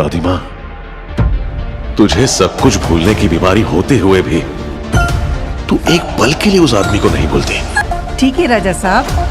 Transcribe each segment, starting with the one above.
दादी माँ, तुझे सब कुछ भूलने की बीमारी होते हुए भी तू एक पल के लिए उस आदमी को नहीं भूलती। ठीक है राजा साहब।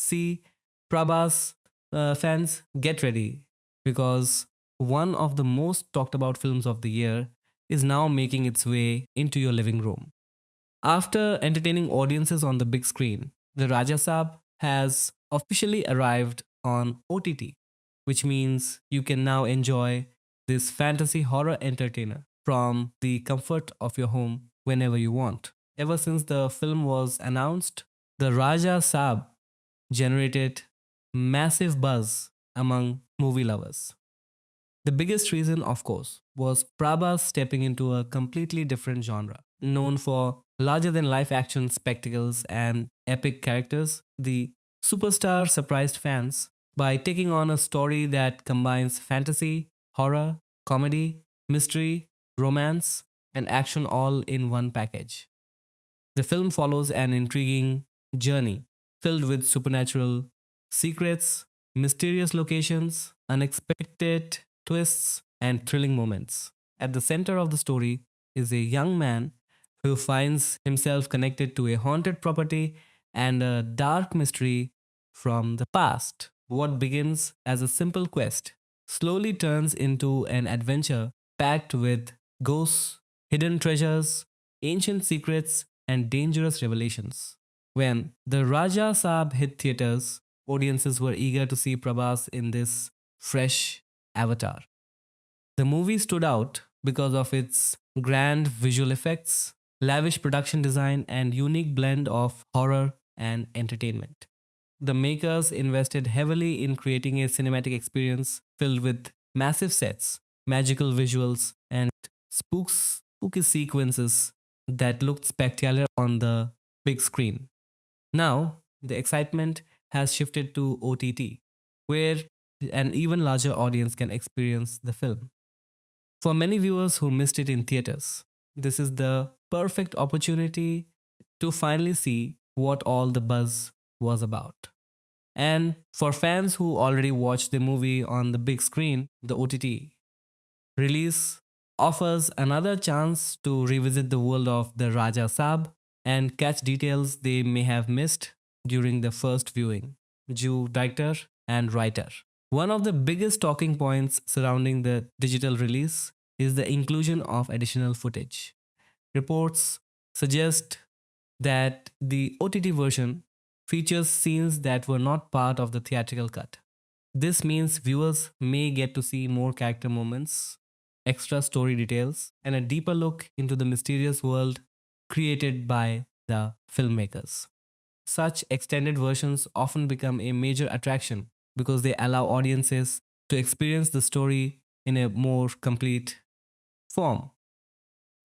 See, Prabhas fans, get ready because one of the most talked about films of the year is now making its way into your living room. After entertaining audiences on the big screen, the Raja Saab has officially arrived on OTT, which means you can now enjoy this fantasy horror entertainer from the comfort of your home whenever you want. Ever since the film was announced, the Raja Saab generated massive buzz among movie lovers. The biggest reason, of course, was Prabhas stepping into a completely different genre. Known for larger than life action spectacles and epic characters, the superstar surprised fans by taking on a story that combines fantasy, horror, comedy, mystery, romance, and action all in one package. The film follows an intriguing journey filled with supernatural secrets, mysterious locations, unexpected twists, and thrilling moments. At the center of the story is a young man who finds himself connected to a haunted property and a dark mystery from the past. What begins as a simple quest slowly turns into an adventure packed with ghosts, hidden treasures, ancient secrets, and dangerous revelations. When the Raja Saab hit theaters, audiences were eager to see Prabhas in this fresh avatar. The movie stood out because of its grand visual effects, lavish production design, and unique blend of horror and entertainment. The makers invested heavily in creating a cinematic experience filled with massive sets, magical visuals, and spooky sequences that looked spectacular on the big screen. Now, the excitement has shifted to OTT, where an even larger audience can experience the film. For many viewers who missed it in theaters, this is the perfect opportunity to finally see what all the buzz was about. And for fans who already watched the movie on the big screen, the OTT release offers another chance to revisit the world of the Raja Saab and catch details they may have missed during the first viewing. Jew director and writer. One of the biggest talking points surrounding the digital release is the inclusion of additional footage. Reports suggest that the OTT version features scenes that were not part of the theatrical cut. This means viewers may get to see more character moments, extra story details, and a deeper look into the mysterious world created by the filmmakers. Such extended versions often become a major attraction because they allow audiences to experience the story in a more complete form.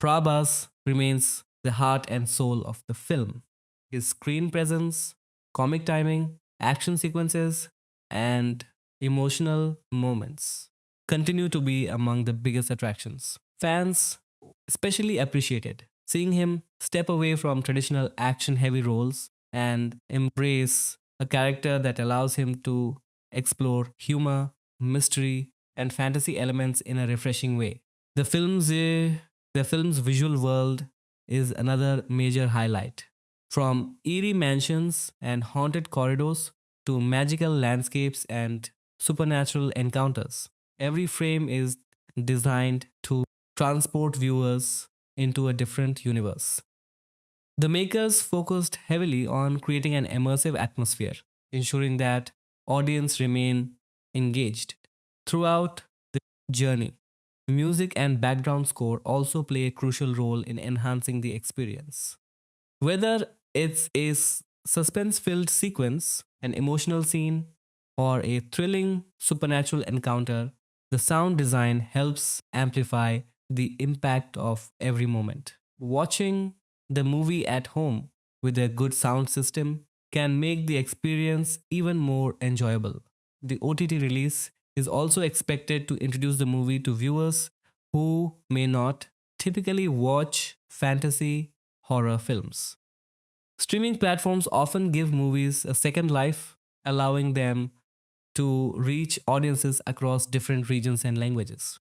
Prabhas remains the heart and soul of the film. His screen presence, comic timing, action sequences, and emotional moments continue to be among the biggest attractions. Fans especially appreciated seeing him step away from traditional action heavy roles and embrace a character that allows him to explore humor, mystery, and fantasy elements in a refreshing way. The film's visual world is another major highlight. From eerie mansions and haunted corridors to magical landscapes and supernatural encounters, every frame is designed to transport viewers into a different universe. The makers focused heavily on creating an immersive atmosphere, ensuring that audience remain engaged throughout the journey. Music and background score also play a crucial role in enhancing the experience. Whether it's a suspense filled sequence, an emotional scene, or a thrilling supernatural encounter, the sound design helps amplify the impact of every moment. Watching the movie at home with a good sound system can make the experience even more enjoyable. The OTT release is also expected to introduce the movie to viewers who may not typically watch fantasy horror films. Streaming platforms often give movies a second life, allowing them to reach audiences across different regions and languages.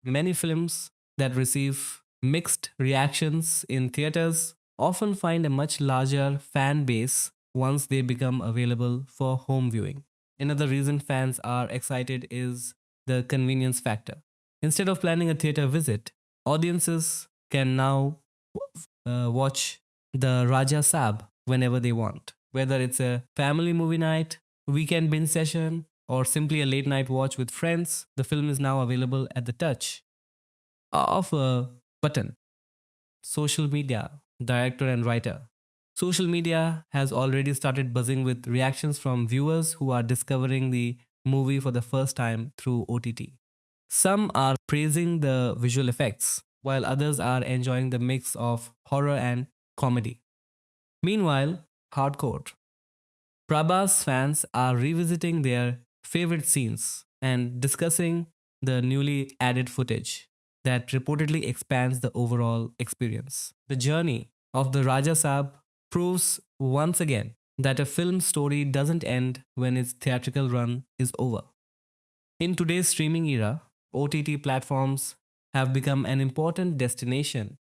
Many films that receive mixed reactions in theaters often find a much larger fan base once they become available for home viewing. Another reason fans are excited is the convenience factor. Instead of planning a theater visit, audiences can now watch the Raja Saab whenever they want. Whether it's a family movie night, weekend binge session, or simply a late night watch with friends, the film is now available at the touch of a button. Social media, director and writer. Social media has already started buzzing with reactions from viewers who are discovering the movie for the first time through OTT. Some are praising the visual effects, while others are enjoying the mix of horror and comedy. Meanwhile, hardcore Prabhas fans are revisiting their favorite scenes and discussing the newly added footage that reportedly expands the overall experience. The journey of the Raja Saab proves once again that a film story doesn't end when its theatrical run is over. In today's streaming era, OTT platforms have become an important destination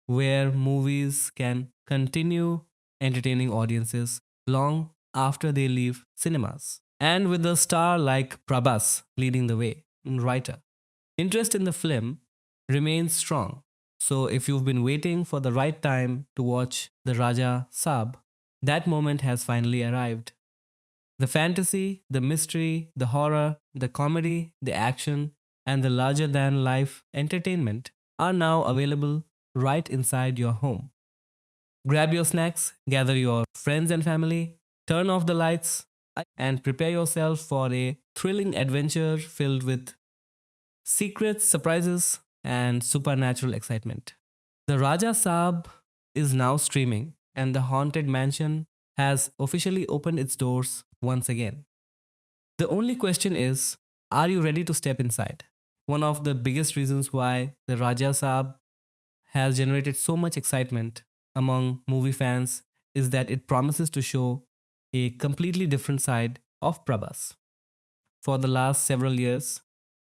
where movies can continue entertaining audiences long after they leave cinemas. And with a star like Prabhas leading the way, writer, interest in the film remains strong. So if you've been waiting for the right time to watch the Raja Saab, that moment has finally arrived. The fantasy, the mystery, the horror, the comedy, the action, and the larger than life entertainment are now available right inside your home. Grab your snacks, gather your friends and family, turn off the lights, and prepare yourself for a thrilling adventure filled with secrets, surprises, and supernatural excitement. The Raja Saab is now streaming, and the Haunted Mansion has officially opened its doors once again. The only question is, are you ready to step inside? One of the biggest reasons why the Raja Saab has generated so much excitement among movie fans is that it promises to show a completely different side of Prabhas. For the last several years,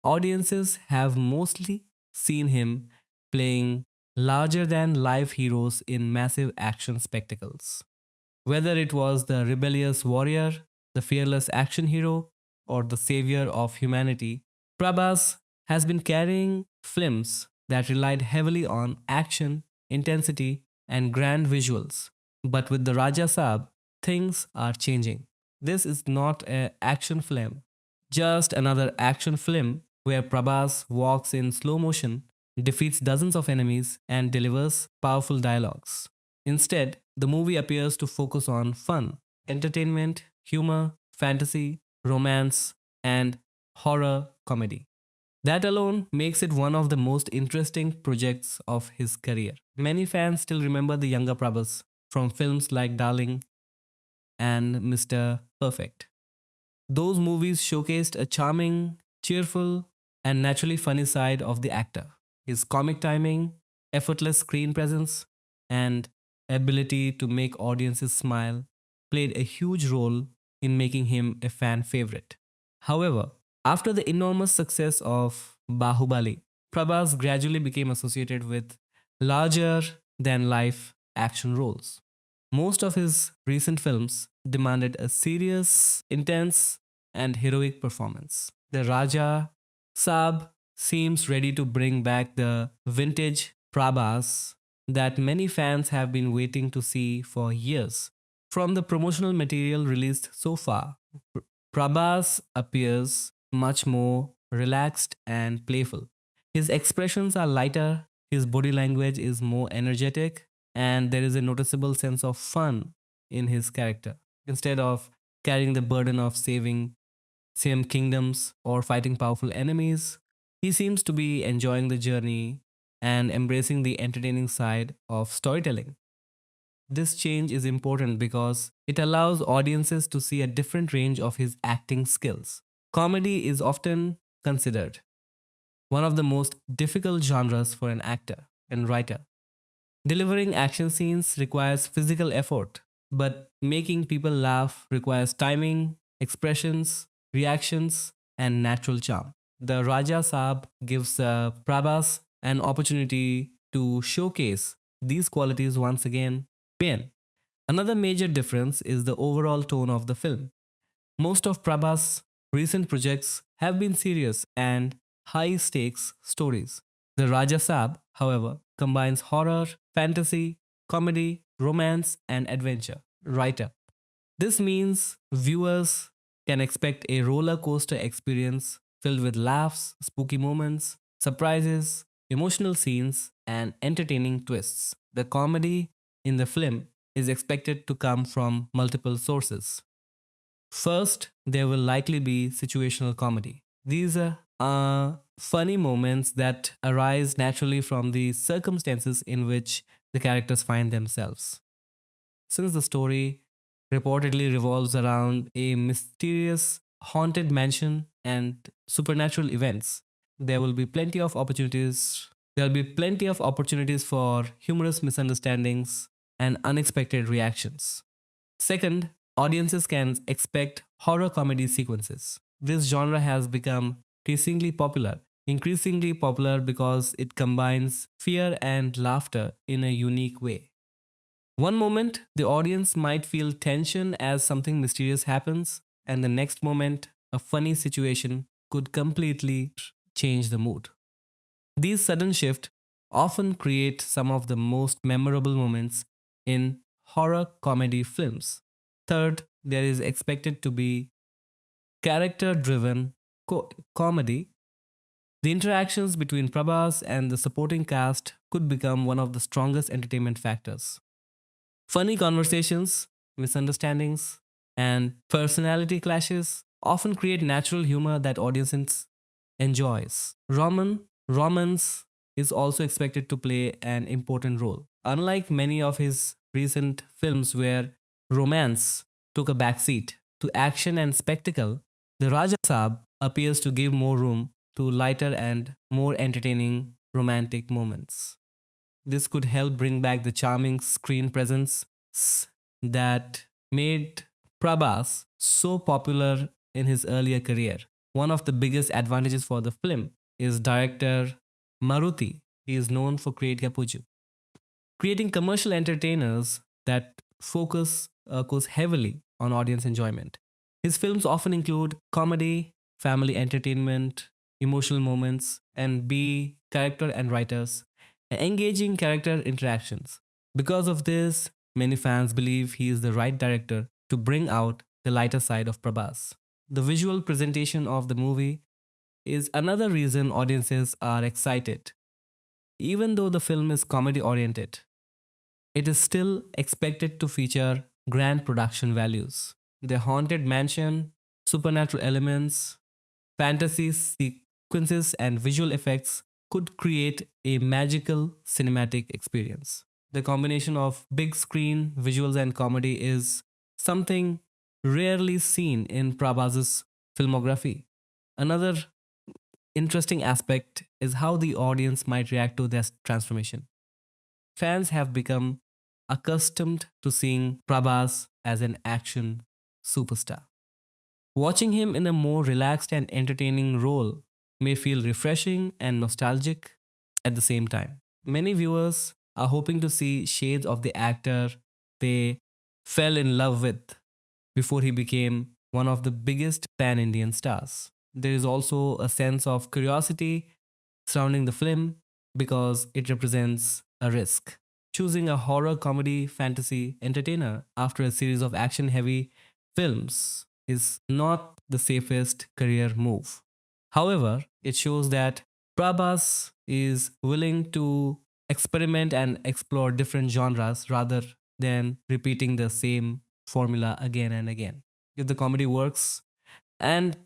audiences have mostly seen him playing larger than life heroes in massive action spectacles. Whether it was the rebellious warrior, the fearless action hero, or the savior of humanity, Prabhas has been carrying films that relied heavily on action, intensity, and grand visuals. But with the Raja Saab, things are changing. This is not an action film, just another action film where Prabhas walks in slow motion, defeats dozens of enemies, and delivers powerful dialogues. Instead, the movie appears to focus on fun, entertainment, humor, fantasy, romance, and horror comedy. That alone makes it one of the most interesting projects of his career. Many fans still remember the younger Prabhas from films like Darling and Mr. Perfect. Those movies showcased a charming, cheerful, and naturally funny side of the actor. His comic timing, effortless screen presence, and ability to make audiences smile played a huge role in making him a fan favorite. However, after the enormous success of Bahubali, Prabhas gradually became associated with larger than life action roles. Most of his recent films demanded a serious, intense, and heroic performance. The Raja Saab seems ready to bring back the vintage Prabhas that many fans have been waiting to see for years. From the promotional material released so far, Prabhas appears much more relaxed and playful. His expressions are lighter, his body language is more energetic, and there is a noticeable sense of fun in his character. Instead of carrying the burden of saving same kingdoms or fighting powerful enemies, he seems to be enjoying the journey and embracing the entertaining side of storytelling. This change is important because it allows audiences to see a different range of his acting skills. Comedy is often considered one of the most difficult genres for an actor and writer. Delivering action scenes requires physical effort, but making people laugh requires timing, expressions, reactions, and natural charm. The Raja Saab gives Prabhas an opportunity to showcase these qualities once again. Pain. Another major difference is the overall tone of the film. Most of Prabhas' recent projects have been serious and high stakes stories. The Raja Saab, however, combines horror, fantasy, comedy, romance, and adventure. Writer. This means viewers can expect a roller coaster experience filled with laughs, spooky moments, surprises, emotional scenes, and entertaining twists. The comedy in the film is expected to come from multiple sources. First, there will likely be situational comedy. These funny moments that arise naturally from the circumstances in which the characters find themselves. Since the story reportedly revolves around a mysterious haunted mansion and supernatural events, there will be plenty of opportunities. There'll be plenty of opportunities for humorous misunderstandings and unexpected reactions. Second, audiences can expect horror comedy sequences. This genre has become increasingly popular because it combines fear and laughter in a unique way. One moment, the audience might feel tension as something mysterious happens, and the next moment, a funny situation could completely change the mood. These sudden shifts often create some of the most memorable moments in horror comedy films. Third, there is expected to be character driven comedy. The interactions between Prabhas and the supporting cast could become one of the strongest entertainment factors. Funny conversations, misunderstandings, and personality clashes often create natural humor that audiences enjoys. Romance is also expected to play an important role. Unlike many of his recent films where romance took a backseat to action and spectacle, the Raja Saab appears to give more room to lighter and more entertaining romantic moments. This could help bring back the charming screen presence that made Prabhas so popular in his earlier career. One of the biggest advantages for the film is director Maruti. He is known for creating commercial entertainers that goes heavily on audience enjoyment. His films often include comedy, family entertainment, emotional moments, and B character and writers, and engaging character interactions. Because of this, many fans believe he is the right director to bring out the lighter side of Prabhas. The visual presentation of the movie is another reason audiences are excited. Even though the film is comedy oriented, it is still expected to feature grand production values. The haunted mansion, supernatural elements, fantasy sequences, and visual effects could create a magical cinematic experience. The combination of big screen visuals and comedy is something rarely seen in Prabhas's filmography. Another interesting aspect is how the audience might react to this transformation. Fans have become accustomed to seeing Prabhas as an action superstar. Watching him in a more relaxed and entertaining role may feel refreshing and nostalgic at the same time. Many viewers are hoping to see shades of the actor they fell in love with before he became one of the biggest pan Indian stars. There is also a sense of curiosity surrounding the film because it represents a risk. Choosing a horror comedy fantasy entertainer after a series of action heavy films is not the safest career move. However, it shows that Prabhas is willing to experiment and explore different genres rather than repeating the same formula again and again. If the comedy works and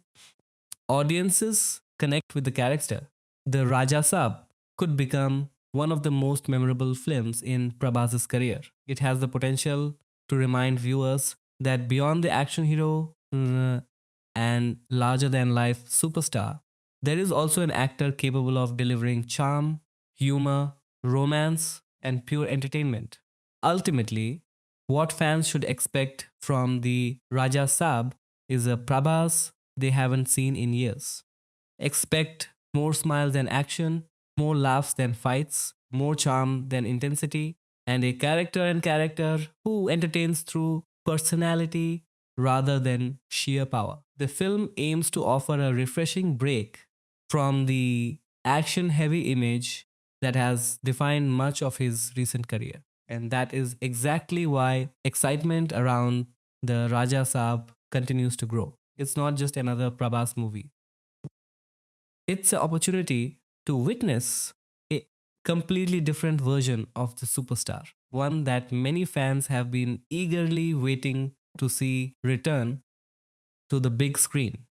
audiences connect with the character, the Raja Saab could become one of the most memorable films in Prabhas's career. It has the potential to remind viewers that beyond the action hero and larger than life superstar, there is also an actor capable of delivering charm, humor, romance, and pure entertainment. Ultimately, what fans should expect from the Raja Saab is a Prabhas they haven't seen in years. Expect more smiles than action, more laughs than fights, more charm than intensity, and a character who entertains through personality rather than sheer power. The film aims to offer a refreshing break from the action heavy image that has defined much of his recent career. And that is exactly why excitement around the Raja Saab continues to grow. It's not just another Prabhas movie. It's an opportunity to witness a completely different version of the superstar, one that many fans have been eagerly waiting to see return to the big screen.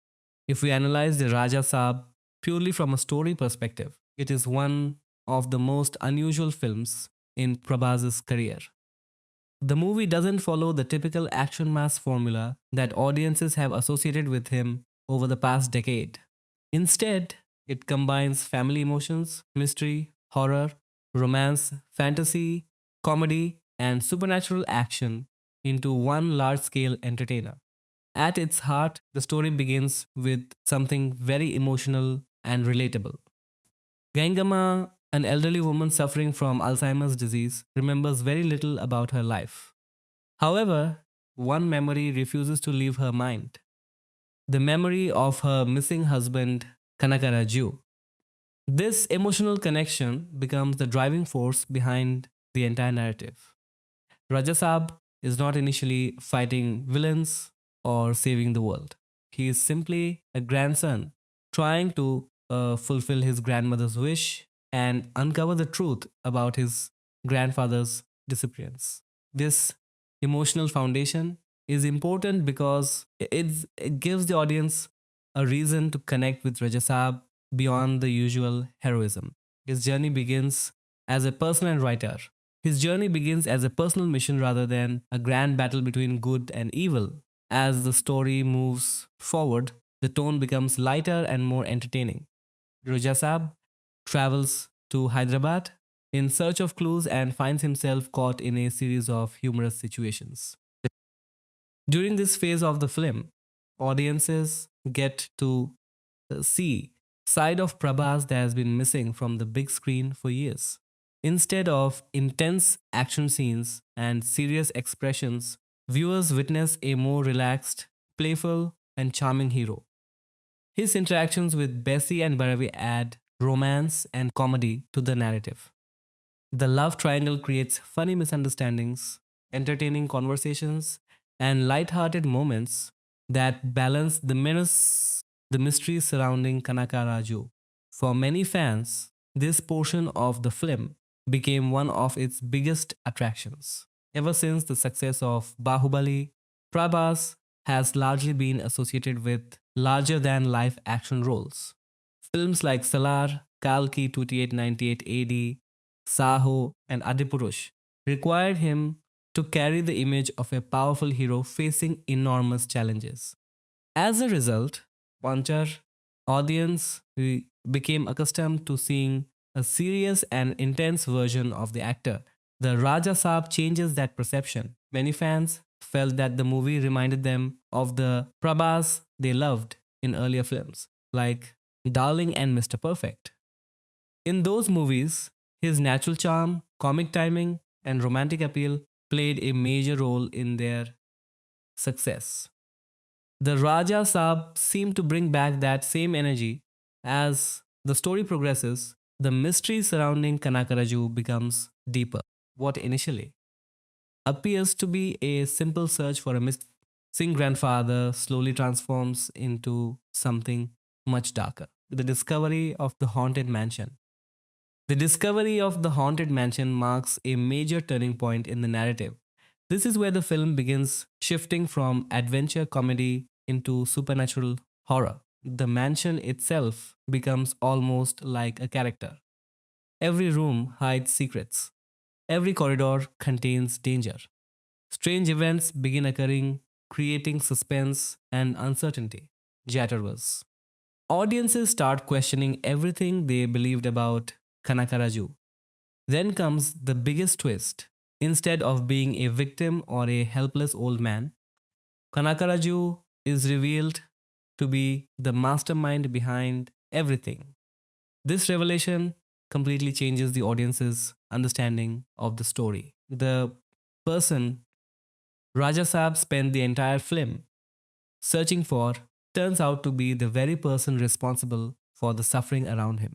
If we analyze the Raja Saab purely from a story perspective, it is one of the most unusual films in Prabhas's career. The movie doesn't follow the typical action mass formula that audiences have associated with him over the past decade. Instead, it combines family emotions, mystery, horror, romance, fantasy, comedy, and supernatural action into one large scale entertainer. At its heart, the story begins with something very emotional and relatable. Gangama, an elderly woman suffering from Alzheimer's disease, remembers very little about her life. However, one memory refuses to leave her mind: the memory of her missing husband, Kanakaraju. This emotional connection becomes the driving force behind the entire narrative. Rajasab is not initially fighting villains or saving the world. He is simply a grandson trying to fulfill his grandmother's wish and uncover the truth about his grandfather's disappearance. This emotional foundation is important because it gives the audience a reason to connect with Rajasab beyond the usual heroism. His journey begins as a personal writer. His journey begins as a personal mission rather than a grand battle between good and evil. As the story moves forward, the tone becomes lighter and more entertaining. Rajasab travels to Hyderabad in search of clues and finds himself caught in a series of humorous situations. During this phase of the film, audiences get to see side of Prabhas that has been missing from the big screen for years. Instead of intense action scenes and serious expressions, viewers witness a more relaxed, playful, and charming hero. His interactions with Bessie and Baravi add romance and comedy to the narrative. The love triangle creates funny misunderstandings, entertaining conversations, and light-hearted moments that balance the mystery surrounding Kanaka Raju. For many fans, this portion of the film became one of its biggest attractions. Ever since the success of Bahubali, Prabhas has largely been associated with larger than life action roles. Films like Salar, Kalki 2898 AD, Saho, and Adipurush required him to carry the image of a powerful hero facing enormous challenges. As a result, Panchar audience became accustomed to seeing a serious and intense version of the actor. The Raja Saab changes that perception. Many fans felt that the movie reminded them of the Prabhas they loved in earlier films, like Darling and Mr. Perfect. In those movies, his natural charm, comic timing, and romantic appeal played a major role in their success. The Raja Saab seemed to bring back that same energy. As the story progresses, the mystery surrounding Kanakaraju becomes deeper. What initially appears to be a simple search for a missing grandfather slowly transforms into something much darker: the discovery of the haunted mansion. The discovery of the haunted mansion marks a major turning point in the narrative. This is where the film begins shifting from adventure comedy into supernatural horror. The mansion itself becomes almost like a character. Every room hides secrets, every corridor contains danger. Strange events begin occurring, creating suspense and uncertainty. Jatterverse. Audiences start questioning everything they believed about Kanakaraju. Then comes the biggest twist. Instead of being a victim or a helpless old man, Kanakaraju is revealed to be the mastermind behind everything. This revelation completely changes the audience's understanding of the story. The person Raja Saab spent the entire film searching for turns out to be the very person responsible for the suffering around him.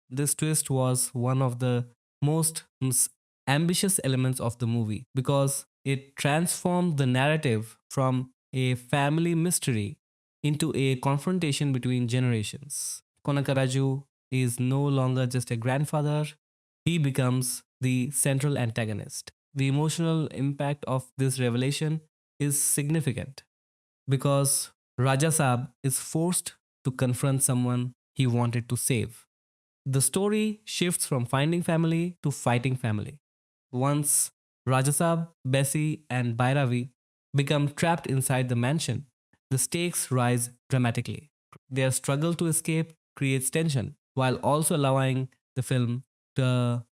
This twist was one of the most ambitious elements of the movie because it transformed the narrative from a family mystery into a confrontation between generations. Konakaraju is no longer just a grandfather, he becomes the central antagonist. The emotional impact of this revelation is significant because Raja Saab is forced to confront someone he wanted to save. The story shifts from finding family to fighting family. Once Rajasab, Bessie, and Bhairavi become trapped inside the mansion, the stakes rise dramatically. Their struggle to escape creates tension while also allowing the film to,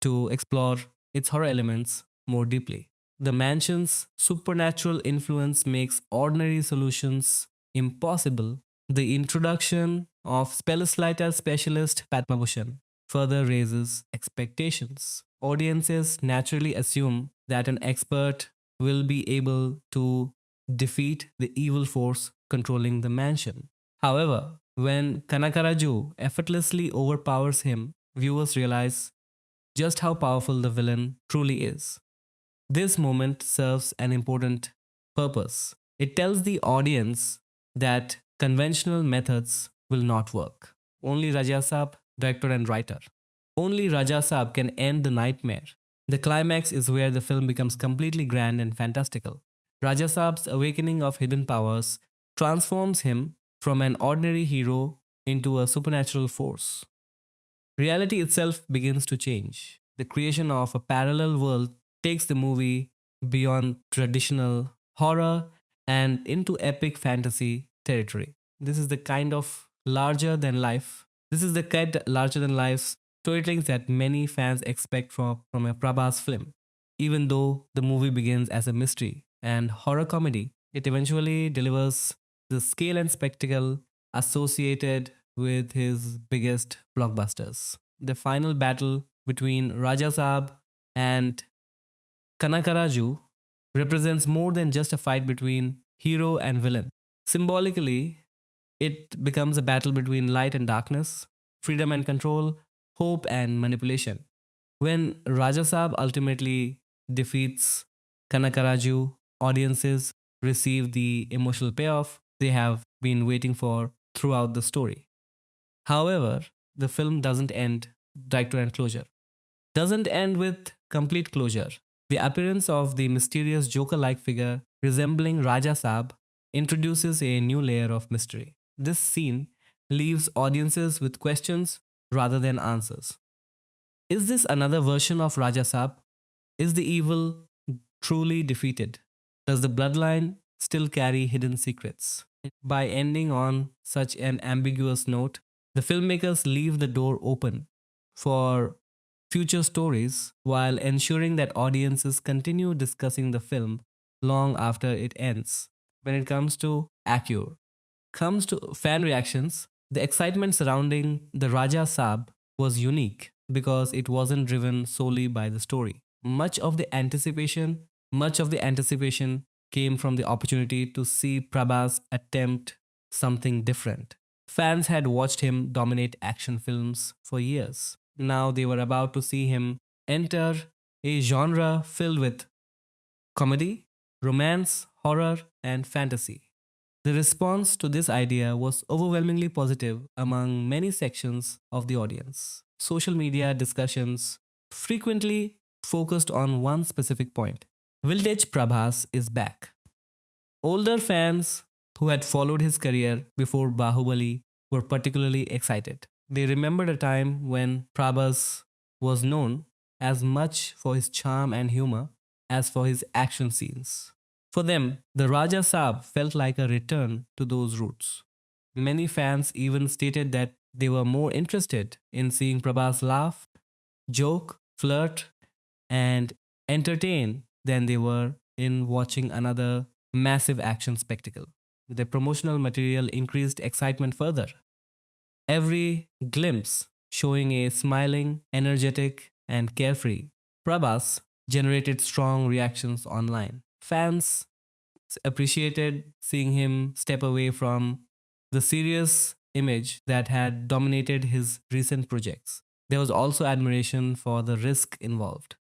to explore its horror elements more deeply. The mansion's supernatural influence makes ordinary solutions impossible. The introduction of spellslighter specialist Padmabhushan further raises expectations. Audiences naturally assume that an expert will be able to defeat the evil force controlling the mansion. However, when Kanakaraju effortlessly overpowers him, viewers realize just how powerful the villain truly is. This moment serves an important purpose. It tells the audience that conventional methods will not work. Only Raja Saab, director and writer. Only Raja Saab can end the nightmare. The climax is where the film becomes completely grand and fantastical. Raja Saab's awakening of hidden powers transforms him from an ordinary hero into a supernatural force. Reality itself begins to change. The creation of a parallel world takes the movie beyond traditional horror and into epic fantasy territory. This is the kind of larger than life. This is the kind larger than life storytelling that many fans expect from a Prabhas film. Even though the movie begins as a mystery and horror comedy, it eventually delivers the scale and spectacle associated with his biggest blockbusters. The final battle between Raja Saab and Kanakaraju represents more than just a fight between hero and villain. Symbolically, it becomes a battle between light and darkness, freedom and control, hope and manipulation. When Raja Saab ultimately defeats Kanakaraju, audiences receive the emotional payoff they have been waiting for throughout the story. However, the film doesn't end director and closure. Doesn't end with complete closure. The appearance of the mysterious Joker-like figure resembling Raja Saab introduces a new layer of mystery. This scene leaves audiences with questions rather than answers. Is this another version of Raja Saab? Is the evil truly defeated? Does the bloodline still carry hidden secrets? By ending on such an ambiguous note, the filmmakers leave the door open for future stories while ensuring that audiences continue discussing the film long after it ends. When it comes to fan reactions, the excitement surrounding the Raja Saab was unique because it wasn't driven solely by the story. Much of the anticipation came from the opportunity to see Prabhas attempt something different. Fans had watched him dominate action films for years. Now they were about to see him enter a genre filled with comedy, romance, horror, and fantasy. The response to this idea was overwhelmingly positive among many sections of the audience. Social media discussions frequently focused on one specific point: Vintage Prabhas is back. Older fans who had followed his career before Bahubali were particularly excited. They remembered a time when Prabhas was known as much for his charm and humor as for his action scenes. For them, the Raja Saab felt like a return to those roots. Many fans even stated that they were more interested in seeing Prabhas laugh, joke, flirt, and entertain than they were in watching another massive action spectacle. The promotional material increased excitement further. Every glimpse showing a smiling, energetic, and carefree Prabhas generated strong reactions online. Fans appreciated seeing him step away from the serious image that had dominated his recent projects. There was also admiration for the risk involved.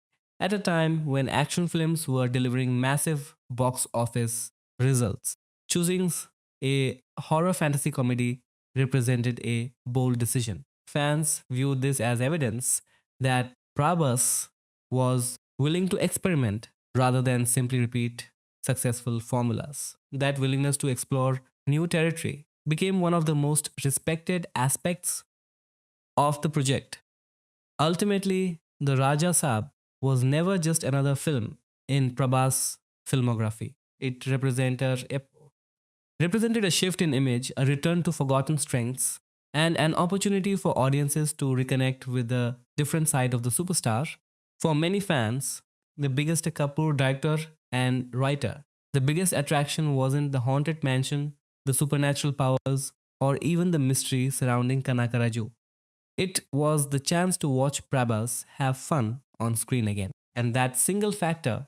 At a time when action films were delivering massive box office results, choosing a horror fantasy comedy represented a bold decision. Fans viewed this as evidence that Prabhas was willing to experiment rather than simply repeat successful formulas. That willingness to explore new territory became one of the most respected aspects of the project. Ultimately, the Raja Saab was never just another film in Prabhas' filmography. It represented a shift in image, a return to forgotten strengths, and an opportunity for audiences to reconnect with the different side of the superstar. For many fans, the biggest Kapoor director and writer, the biggest attraction wasn't the haunted mansion, the supernatural powers, or even the mystery surrounding Kanakaraju. It was the chance to watch Prabhas have fun on screen again. And that single factor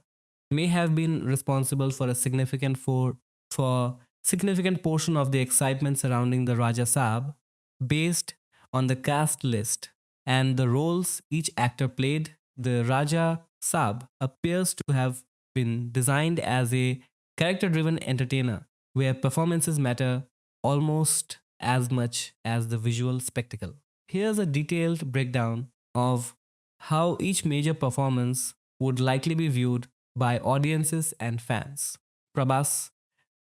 may have been responsible for for significant portion of the excitement surrounding the Raja Saab based on the cast list and the roles each actor played. The Raja Saab appears to have been designed as a character driven entertainer where performances matter almost as much as the visual spectacle. Here's a detailed breakdown of how each major performance would likely be viewed by audiences and fans. Prabhas,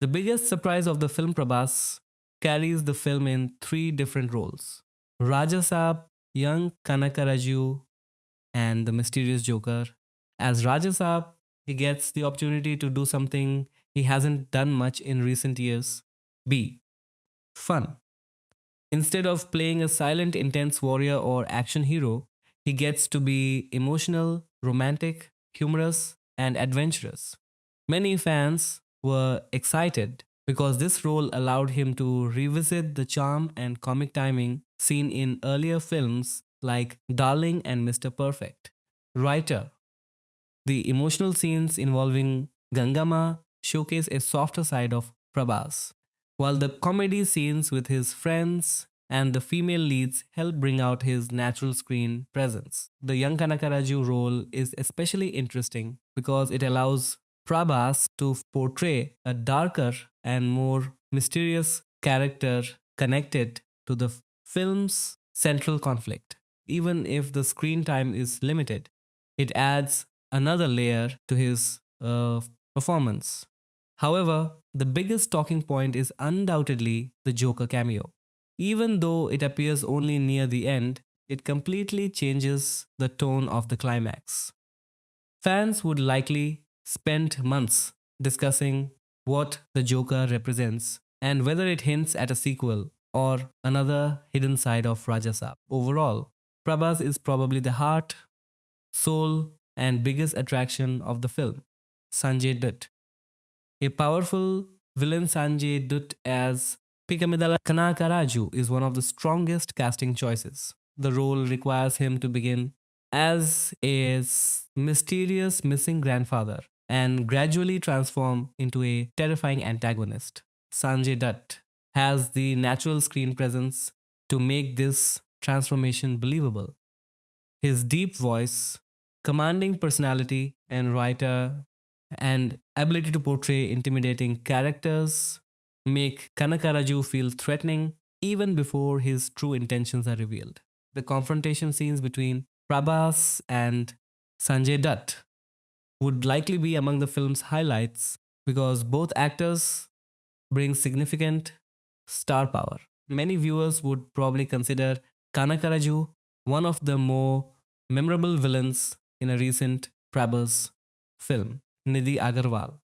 the biggest surprise of the film, Prabhas carries the film in three different roles: Raja Saab, young Kanakaraju, and the mysterious Joker. As Raja Saab, he gets the opportunity to do something he hasn't done much in recent years. B. Fun. Instead of playing a silent, intense warrior or action hero, he gets to be emotional, romantic, humorous, and adventurous. Many fans were excited because this role allowed him to revisit the charm and comic timing seen in earlier films like Darling and Mr. Perfect. Writer: the emotional scenes involving Gangama showcase a softer side of Prabhas, while the comedy scenes with his friends and the female leads help bring out his natural screen presence. The young Kanakaraju role is especially interesting because it allows Prabhas to portray a darker and more mysterious character connected to the film's central conflict. Even if the screen time is limited, it adds another layer to his performance. However, the biggest talking point is undoubtedly the Joker cameo. Even though it appears only near the end, it completely changes the tone of the climax. Fans would likely spend months discussing what the Joker represents and whether it hints at a sequel or another hidden side of Raja Saab. Overall, Prabhas is probably the heart, soul, and biggest attraction of the film. Sanjay Dutt. A powerful villain, Sanjay Dutt as Pikamidala Kanakaraju, is one of the strongest casting choices. The role requires him to begin as a mysterious missing grandfather and gradually transform into a terrifying antagonist. Sanjay Dutt has the natural screen presence to make this transformation believable. His deep voice, commanding personality, and ability to portray intimidating characters make Kanakaraju feel threatening even before his true intentions are revealed. The confrontation scenes between Prabhas and Sanjay Dutt would likely be among the film's highlights because both actors bring significant star power. Many viewers would probably consider Kanakaraju one of the more memorable villains in a recent Prabhas film, Nidhi Agarwal.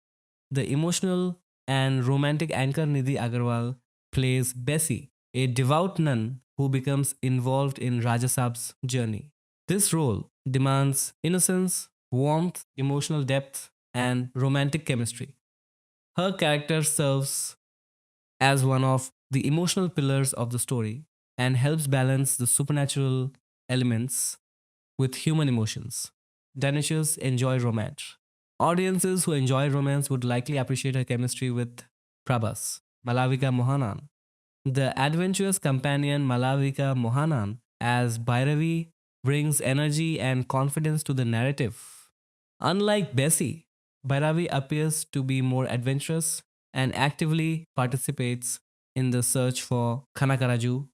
The emotional and romantic anchor Nidhi Agarwal plays Bessie, a devout nun who becomes involved in Rajasab's journey. This role demands innocence, warmth, emotional depth, and romantic chemistry. Her character serves as one of the emotional pillars of the story and helps balance the supernatural elements with human emotions. Danishers enjoy romance. Audiences who enjoy romance would likely appreciate her chemistry with Prabhas. Malavika Mohanan, The adventurous companion Malavika Mohanan as Bhairavi brings energy and confidence to the narrative. Unlike Bessie, Bhairavi appears to be more adventurous and actively participates in the search for Kanakaraju.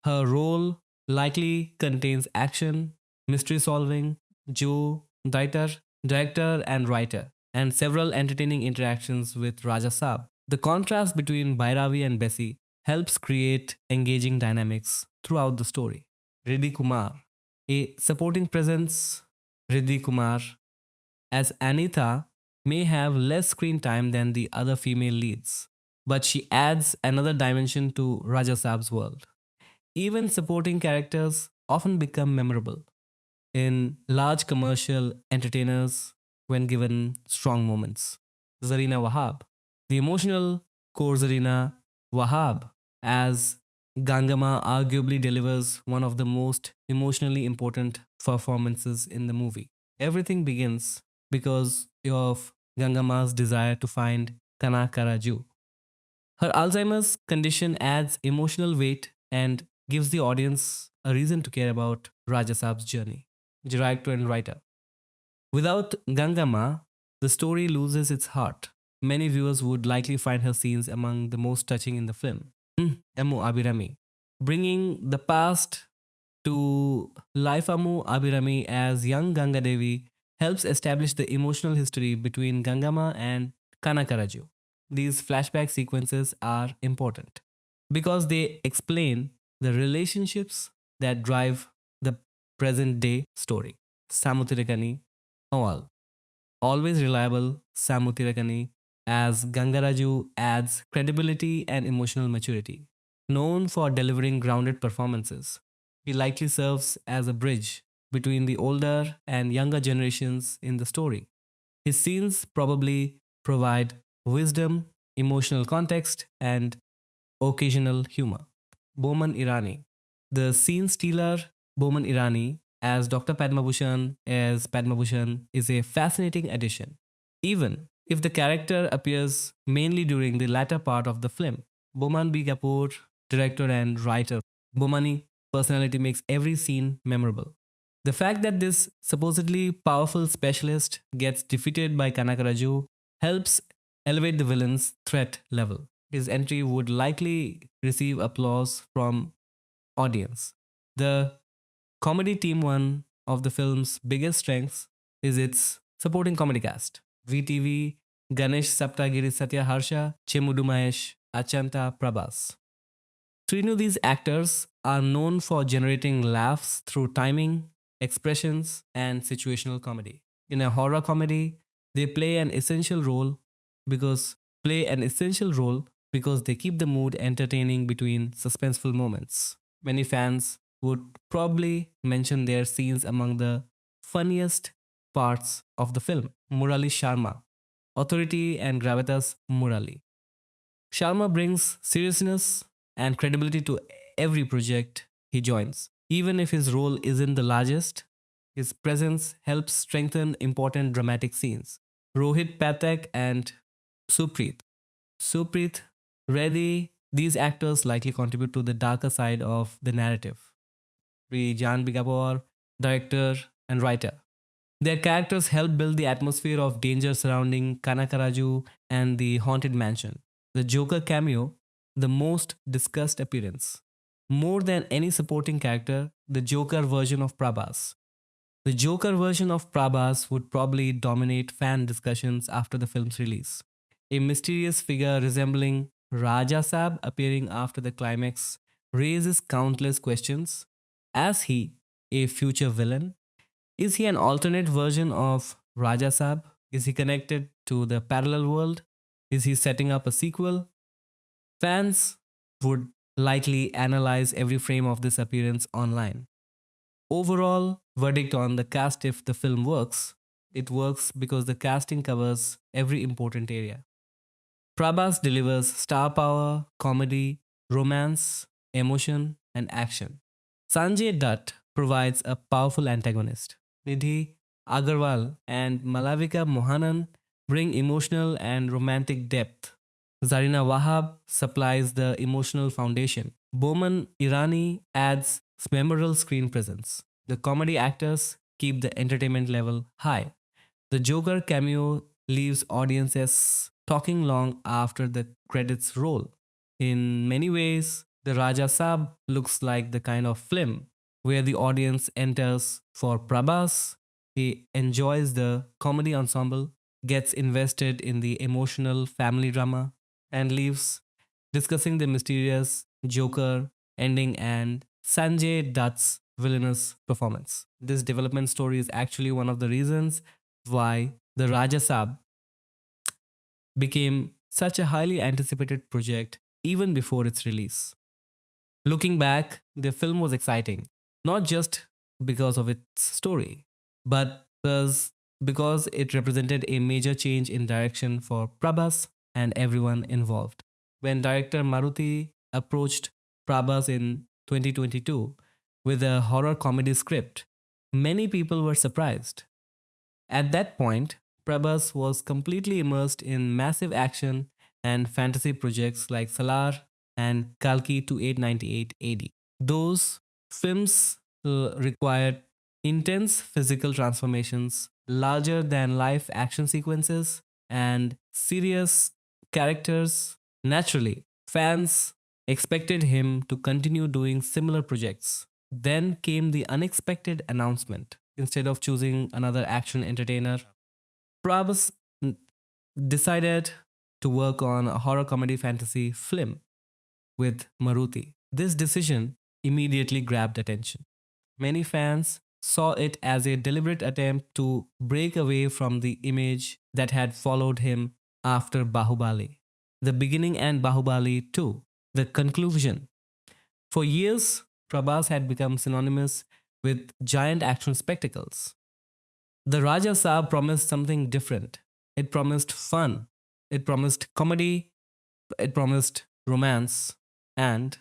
Her role likely contains action, mystery solving, director and writer, and several entertaining interactions with Raja Saab. The contrast between Bhairavi and Bessie helps create engaging dynamics throughout the story. Riddhi Kumar, a supporting presence, Riddhi Kumar as Anita may have less screen time than the other female leads, but she adds another dimension to Raja Saab's world. Even supporting characters often become memorable in large commercial entertainers when given strong moments. Zarina Wahab, the emotional core Zarina Wahab as Gangama arguably delivers one of the most emotionally important performances in the movie. Everything begins because of Gangama's desire to find Kanakaraju. Her Alzheimer's condition adds emotional weight and gives the audience a reason to care about Raja Saab's journey. Director and writer. Without Gangama, the story loses its heart. Many viewers would likely find her scenes among the most touching in the film. Amu Abirami. Bringing the past to life, Amu Abirami as young Ganga Devi helps establish the emotional history between Gangama and Kanakaraju. These flashback sequences are important because they explain the relationships that drive the present day story. Samutirakani Awal. Always reliable Samutirakani as Gangaraju adds credibility and emotional maturity. Known for delivering grounded performances, he likely serves as a bridge between the older and younger generations in the story. His scenes probably provide wisdom, emotional context, and occasional humor. Boman Irani. The scene stealer Boman Irani as Dr. Padmabhushan is a fascinating addition. Even if the character appears mainly during the latter part of the film, Boman B. Kapoor, director and writer, Bomani personality makes every scene memorable. The fact that this supposedly powerful specialist gets defeated by Kanakaraju helps elevate the villain's threat level. His entry would likely receive applause from audience. The comedy team, one of the film's biggest strengths, is its supporting comedy cast. VTV, Ganesh Saptagiri Satya Harsha, Chemudu Mahesh, Achanta Prabhas. Trinu, these actors are known for generating laughs through timing, expressions, and situational comedy. In a horror comedy, they because play an essential role because they keep the mood entertaining between suspenseful moments. Many fans would probably mention their scenes among the funniest parts of the film. Murali Sharma, authority and gravitas Murali. Sharma brings seriousness and credibility to every project he joins. Even if his role isn't the largest, his presence helps strengthen important dramatic scenes. Rohit Pathak and Supreet. Supreet, Reddy, these actors likely contribute to the darker side of the narrative. Jan Bigabor, director and writer. Their characters help build the atmosphere of danger surrounding Kanakaraju and the haunted mansion. The Joker cameo, the most discussed appearance. More than any supporting character, the Joker version of Prabhas. The Joker version of Prabhas would probably dominate fan discussions after the film's release. A mysterious figure resembling Raja Sab appearing after the climax raises countless questions. As he a future villain? Is he an alternate version of Raja Sab? Is he connected to the parallel world? Is he setting up a sequel? Fans would likely analyze every frame of this appearance online. Overall, verdict on the cast: if the film works, it works because the casting covers every important area. Prabhas delivers star power, comedy, romance, emotion, and action. Sanjay Dutt provides a powerful antagonist. Nidhi Agarwal and Malavika Mohanan bring emotional and romantic depth. Zarina Wahab supplies the emotional foundation. Boman Irani adds memorable screen presence. The comedy actors keep the entertainment level high. The Joker cameo leaves audiences talking long after the credits roll. In many ways, the Raja Saab looks like the kind of film where the audience enters for Prabhas, he enjoys the comedy ensemble, gets invested in the emotional family drama, and leaves discussing the mysterious Joker ending and Sanjay Dutt's villainous performance. This development story is actually one of the reasons why the Raja Saab became such a highly anticipated project even before its release. Looking back, the film was exciting, not just because of its story, but because it represented a major change in direction for Prabhas and everyone involved. When director Maruti approached Prabhas in 2022 with a horror comedy script, many people were surprised. At that point, Prabhas was completely immersed in massive action and fantasy projects like Salar and Kalki 2898 AD. Those films required intense physical transformations, larger than life action sequences, and serious characters. Naturally, fans expected him to continue doing similar projects. Then came the unexpected announcement. Instead of choosing another action entertainer, Prabhas decided to work on a horror comedy fantasy film with Maruti. This decision immediately grabbed attention. Many fans saw it as a deliberate attempt to break away from the image that had followed him after Bahubali. The beginning and Bahubali 2. The conclusion. For years, Prabhas had become synonymous with giant action spectacles. The Raja Saab promised something different. It promised fun, it promised comedy, it promised romance, and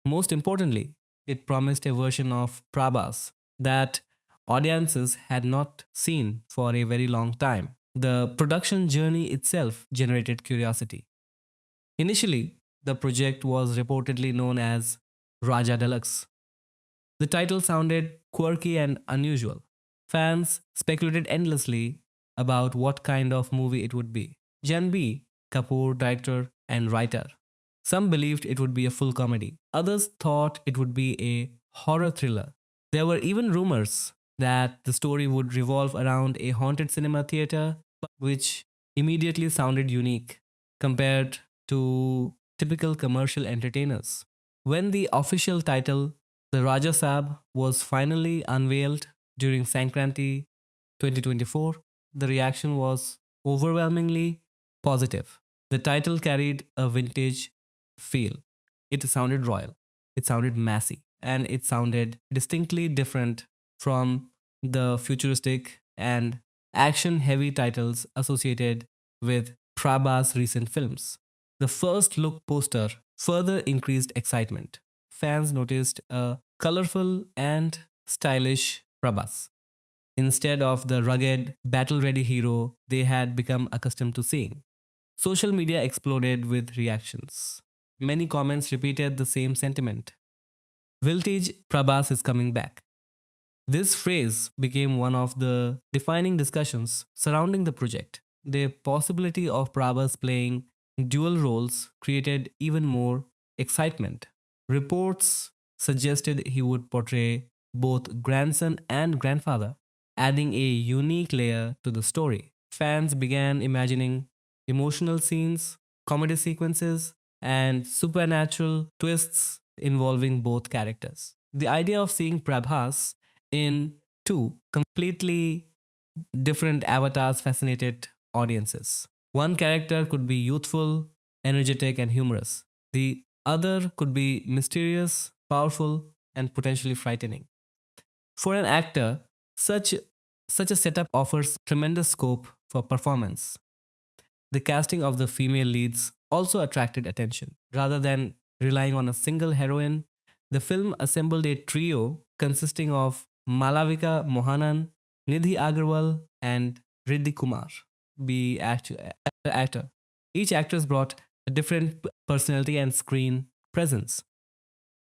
most importantly, it promised a version of Prabhas that audiences had not seen for a very long time. The production journey itself generated curiosity. Initially, the project was reportedly known as Raja Deluxe. The title sounded quirky and unusual. Fans speculated endlessly about what kind of movie it would be. Janbi Kapoor, director and writer. Some believed it would be a full comedy. Others thought it would be a horror thriller. There were even rumors that the story would revolve around a haunted cinema theater, which immediately sounded unique compared to typical commercial entertainers. When the official title, The Raja Saab, was finally unveiled during Sankranti 2024, the reaction was overwhelmingly positive. The title carried a vintage feel. It sounded royal, it sounded massy, and it sounded distinctly different from the futuristic and action heavy titles associated with Prabha's recent films. The first look poster further increased excitement. Fans noticed a colorful and stylish Prabhas instead of the rugged, battle ready hero they had become accustomed to seeing. Social media exploded with reactions. Many comments repeated the same sentiment. Vintage Prabhas is coming back. This phrase became one of the defining discussions surrounding the project. The possibility of Prabhas playing dual roles created even more excitement. Reports suggested he would portray both grandson and grandfather, adding a unique layer to the story. Fans began imagining emotional scenes, comedy sequences, and supernatural twists involving both characters. The idea of seeing Prabhas in two completely different avatars fascinated audiences. One character could be youthful, energetic, and humorous. The other could be mysterious, powerful, and potentially frightening. For an actor, such, such a setup offers tremendous scope for performance. The casting of the female leads also attracted attention. Rather than relying on a single heroine, the film assembled a trio consisting of Malavika Mohanan, Nidhi Agarwal, and Riddhi Kumar, be actor. Each actress brought a different personality and screen presence.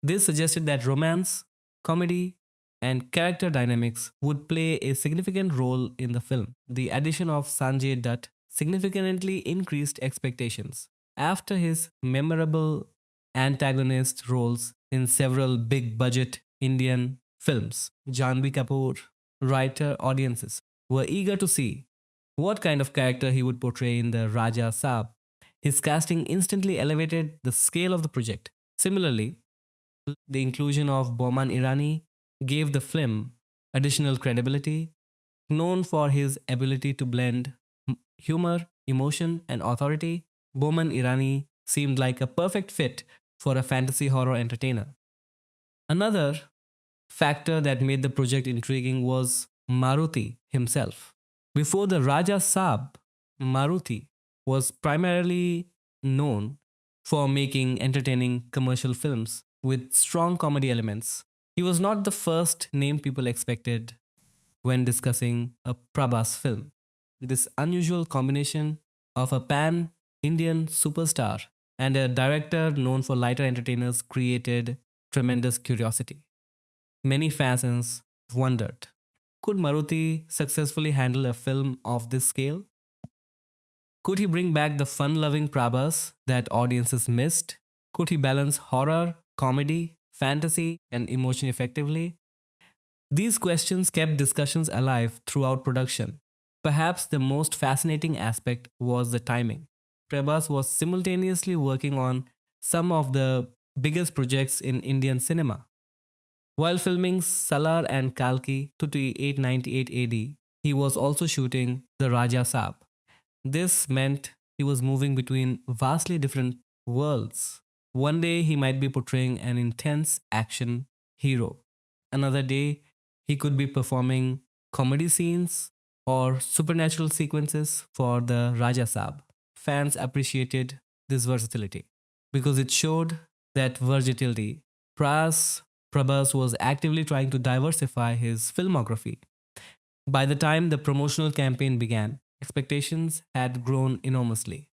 This suggested that romance, comedy, and character dynamics would play a significant role in the film. The addition of Sanjay Dutt significantly increased expectations. After his memorable antagonist roles in several big budget Indian films, Janvi Kapoor, writer audiences were eager to see what kind of character he would portray in the Raja Saab. His casting instantly elevated the scale of the project. Similarly, the inclusion of Boman Irani gave the film additional credibility. Known for his ability to blend humor, emotion, and authority, Boman Irani seemed like a perfect fit for a fantasy horror entertainer. Another factor that made the project intriguing was Maruti himself. Before the Raja Saab, Maruti was primarily known for making entertaining commercial films with strong comedy elements. He was not the first name people expected when discussing a Prabhas film. This unusual combination of a pan Indian superstar and a director known for lighter entertainers created tremendous curiosity. Many fans wondered, could Maruti successfully handle a film of this scale? Could he bring back the fun loving Prabhas that audiences missed? Could he balance horror, comedy, fantasy, and emotion effectively? These questions kept discussions alive throughout production. Perhaps the most fascinating aspect was the timing. Prabhas was simultaneously working on some of the biggest projects in Indian cinema. While filming Salar and Kalki 2898 AD, he was also shooting the Raja Saab. This meant he was moving between vastly different worlds. One day he might be portraying an intense action hero. Another day he could be performing comedy scenes or supernatural sequences for the Raja Saab. Fans appreciated this versatility because it showed that versatility. Prabhas was actively trying to diversify his filmography. By the time the promotional campaign began, expectations had grown enormously.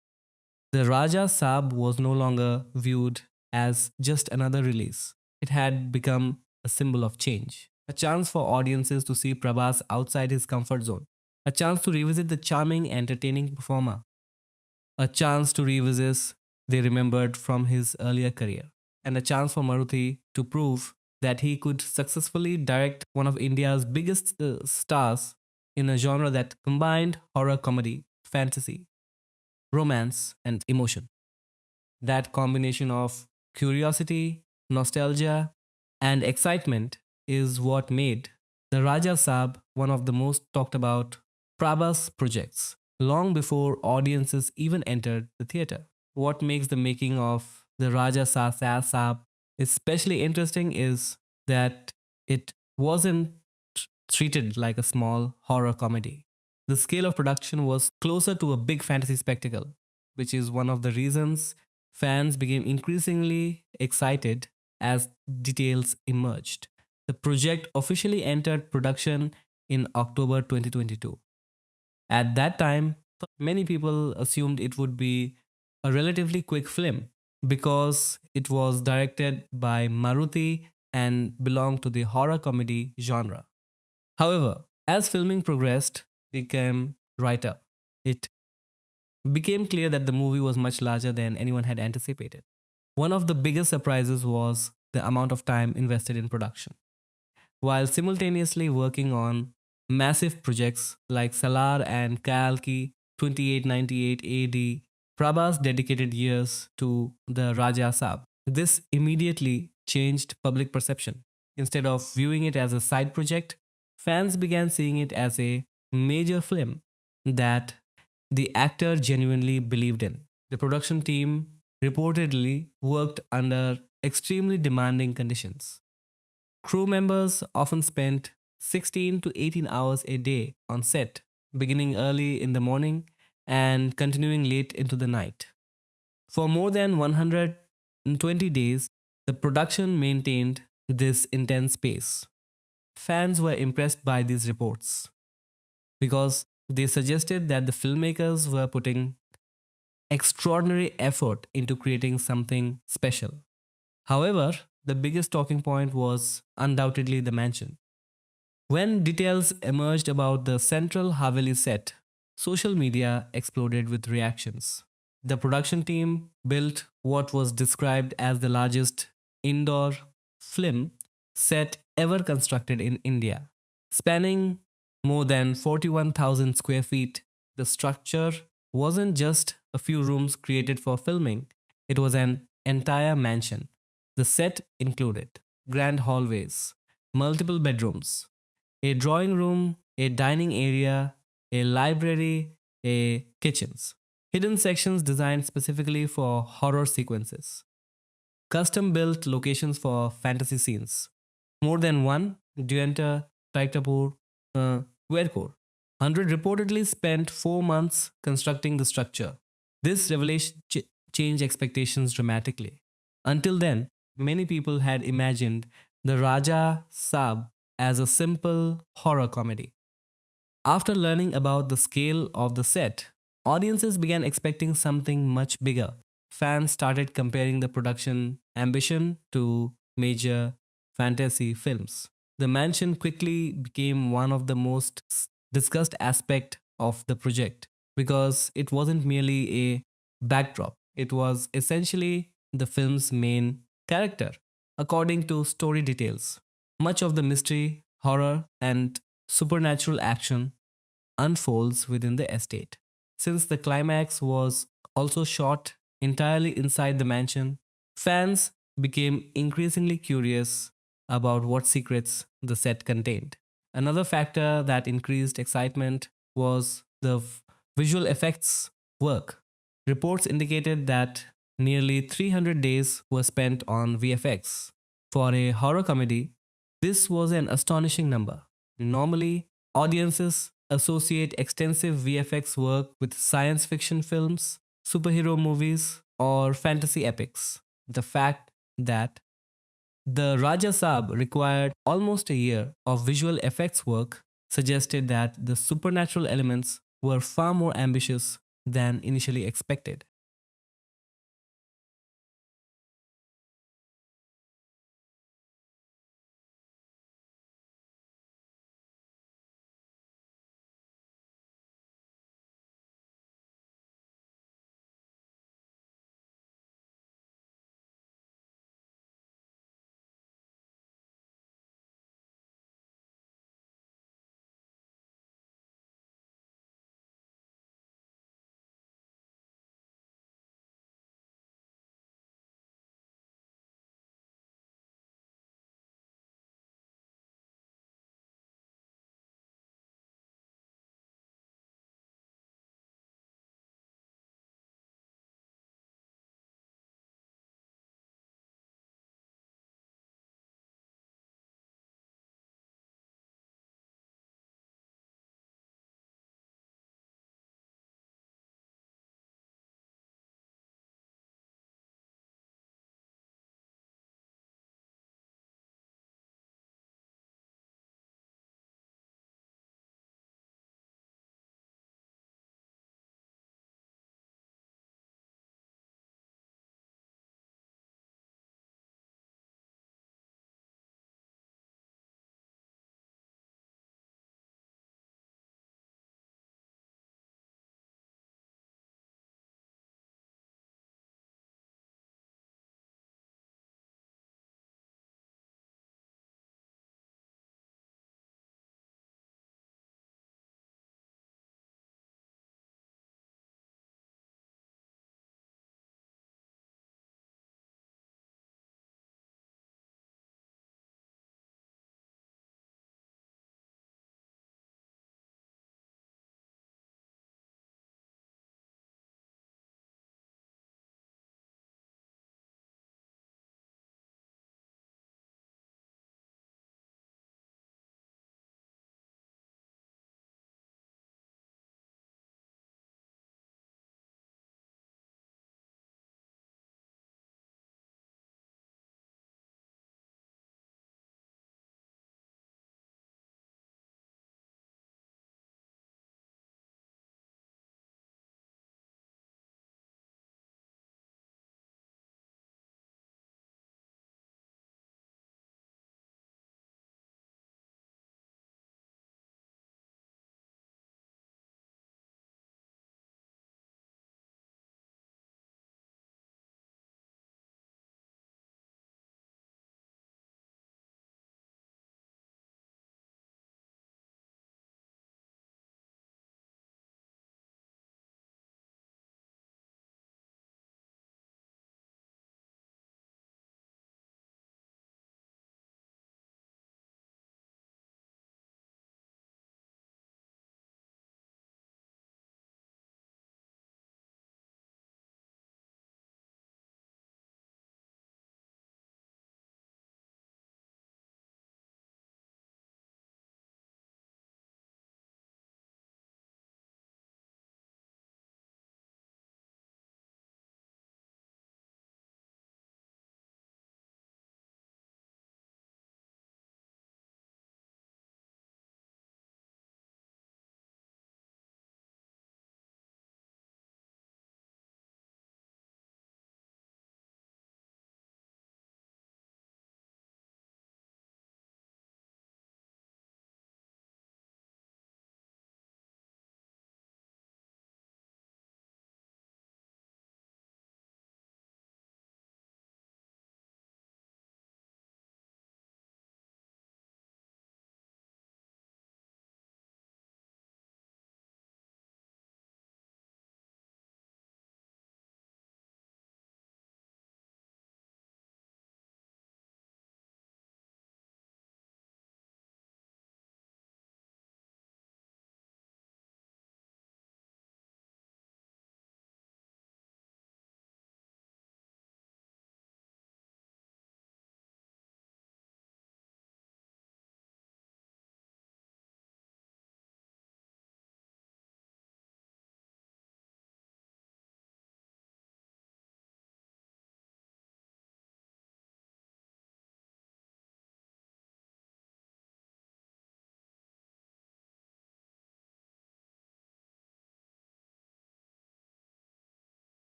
The Raja Saab was no longer viewed as just another release. It had become a symbol of change, a chance for audiences to see Prabhas outside his comfort zone, a chance to revisit the charming, entertaining performer, a chance to revisit they remembered from his earlier career, and a chance for Maruti to prove that he could successfully direct one of India's biggest stars in a genre that combined horror comedy, fantasy, romance, and emotion. That combination of curiosity, nostalgia, and excitement is what made the Raja Saab one of the most talked about Prabhas projects long before audiences even entered the theater. What makes the making of the Saab especially interesting is that it wasn't treated like a small horror comedy. The scale of production was closer to a big fantasy spectacle, which is one of the reasons fans became increasingly excited as details emerged. The project officially entered production in October 2022. At that time, many people assumed it would be a relatively quick film because it was directed by Maruti and belonged to the horror comedy genre. However, as filming progressed, became writer, it became clear that the movie was much larger than anyone had anticipated. One of the biggest surprises was the amount of time invested in production. While simultaneously working on massive projects like Salar and Kalki 2898 AD, Prabhas dedicated years to the Raja Saab. This immediately changed public perception. Instead of viewing it as a side project, fans began seeing it as a major film that the actor genuinely believed in. The production team reportedly worked under extremely demanding conditions. Crew members often spent 16 to 18 hours a day on set, beginning early in the morning and continuing late into the night. For more than 120 days, the production maintained this intense pace. Fans were impressed by these reports because they suggested that the filmmakers were putting extraordinary effort into creating something special. However, the biggest talking point was undoubtedly the mansion. When details emerged about the central Haveli set, social media exploded with reactions. The production team built what was described as the largest indoor film set ever constructed in India. Spanning more than 41,000 square feet, the structure wasn't just a few rooms created for filming, it was an entire mansion. The set included grand hallways, multiple bedrooms, a drawing room, a dining area, a library, a kitchens. Hidden sections designed specifically for horror sequences. Custom built locations for fantasy scenes. More than one, Duenta, Taitapur, Verkor. 100 reportedly spent 4 months constructing the structure. This revelation changed expectations dramatically. Until then, many people had imagined the Raja Saab as a simple horror comedy. After learning about the scale of the set, audiences began expecting something much bigger. Fans started comparing the production ambition to major fantasy films. The mansion quickly became one of the most discussed aspect of the project because it wasn't merely a backdrop. It was essentially the film's main character. According to story details, much of the mystery, horror, and supernatural action unfolds within the estate. Since the climax was also shot entirely inside the mansion, fans became increasingly curious about what secrets the set contained. Another factor that increased excitement was the visual effects work. Reports indicated that nearly 300 days were spent on VFX. For a horror comedy, this was an astonishing number. Normally, audiences associate extensive VFX work with science fiction films, superhero movies, or fantasy epics. The fact that the Raja Saab required almost a year of visual effects work suggested that the supernatural elements were far more ambitious than initially expected.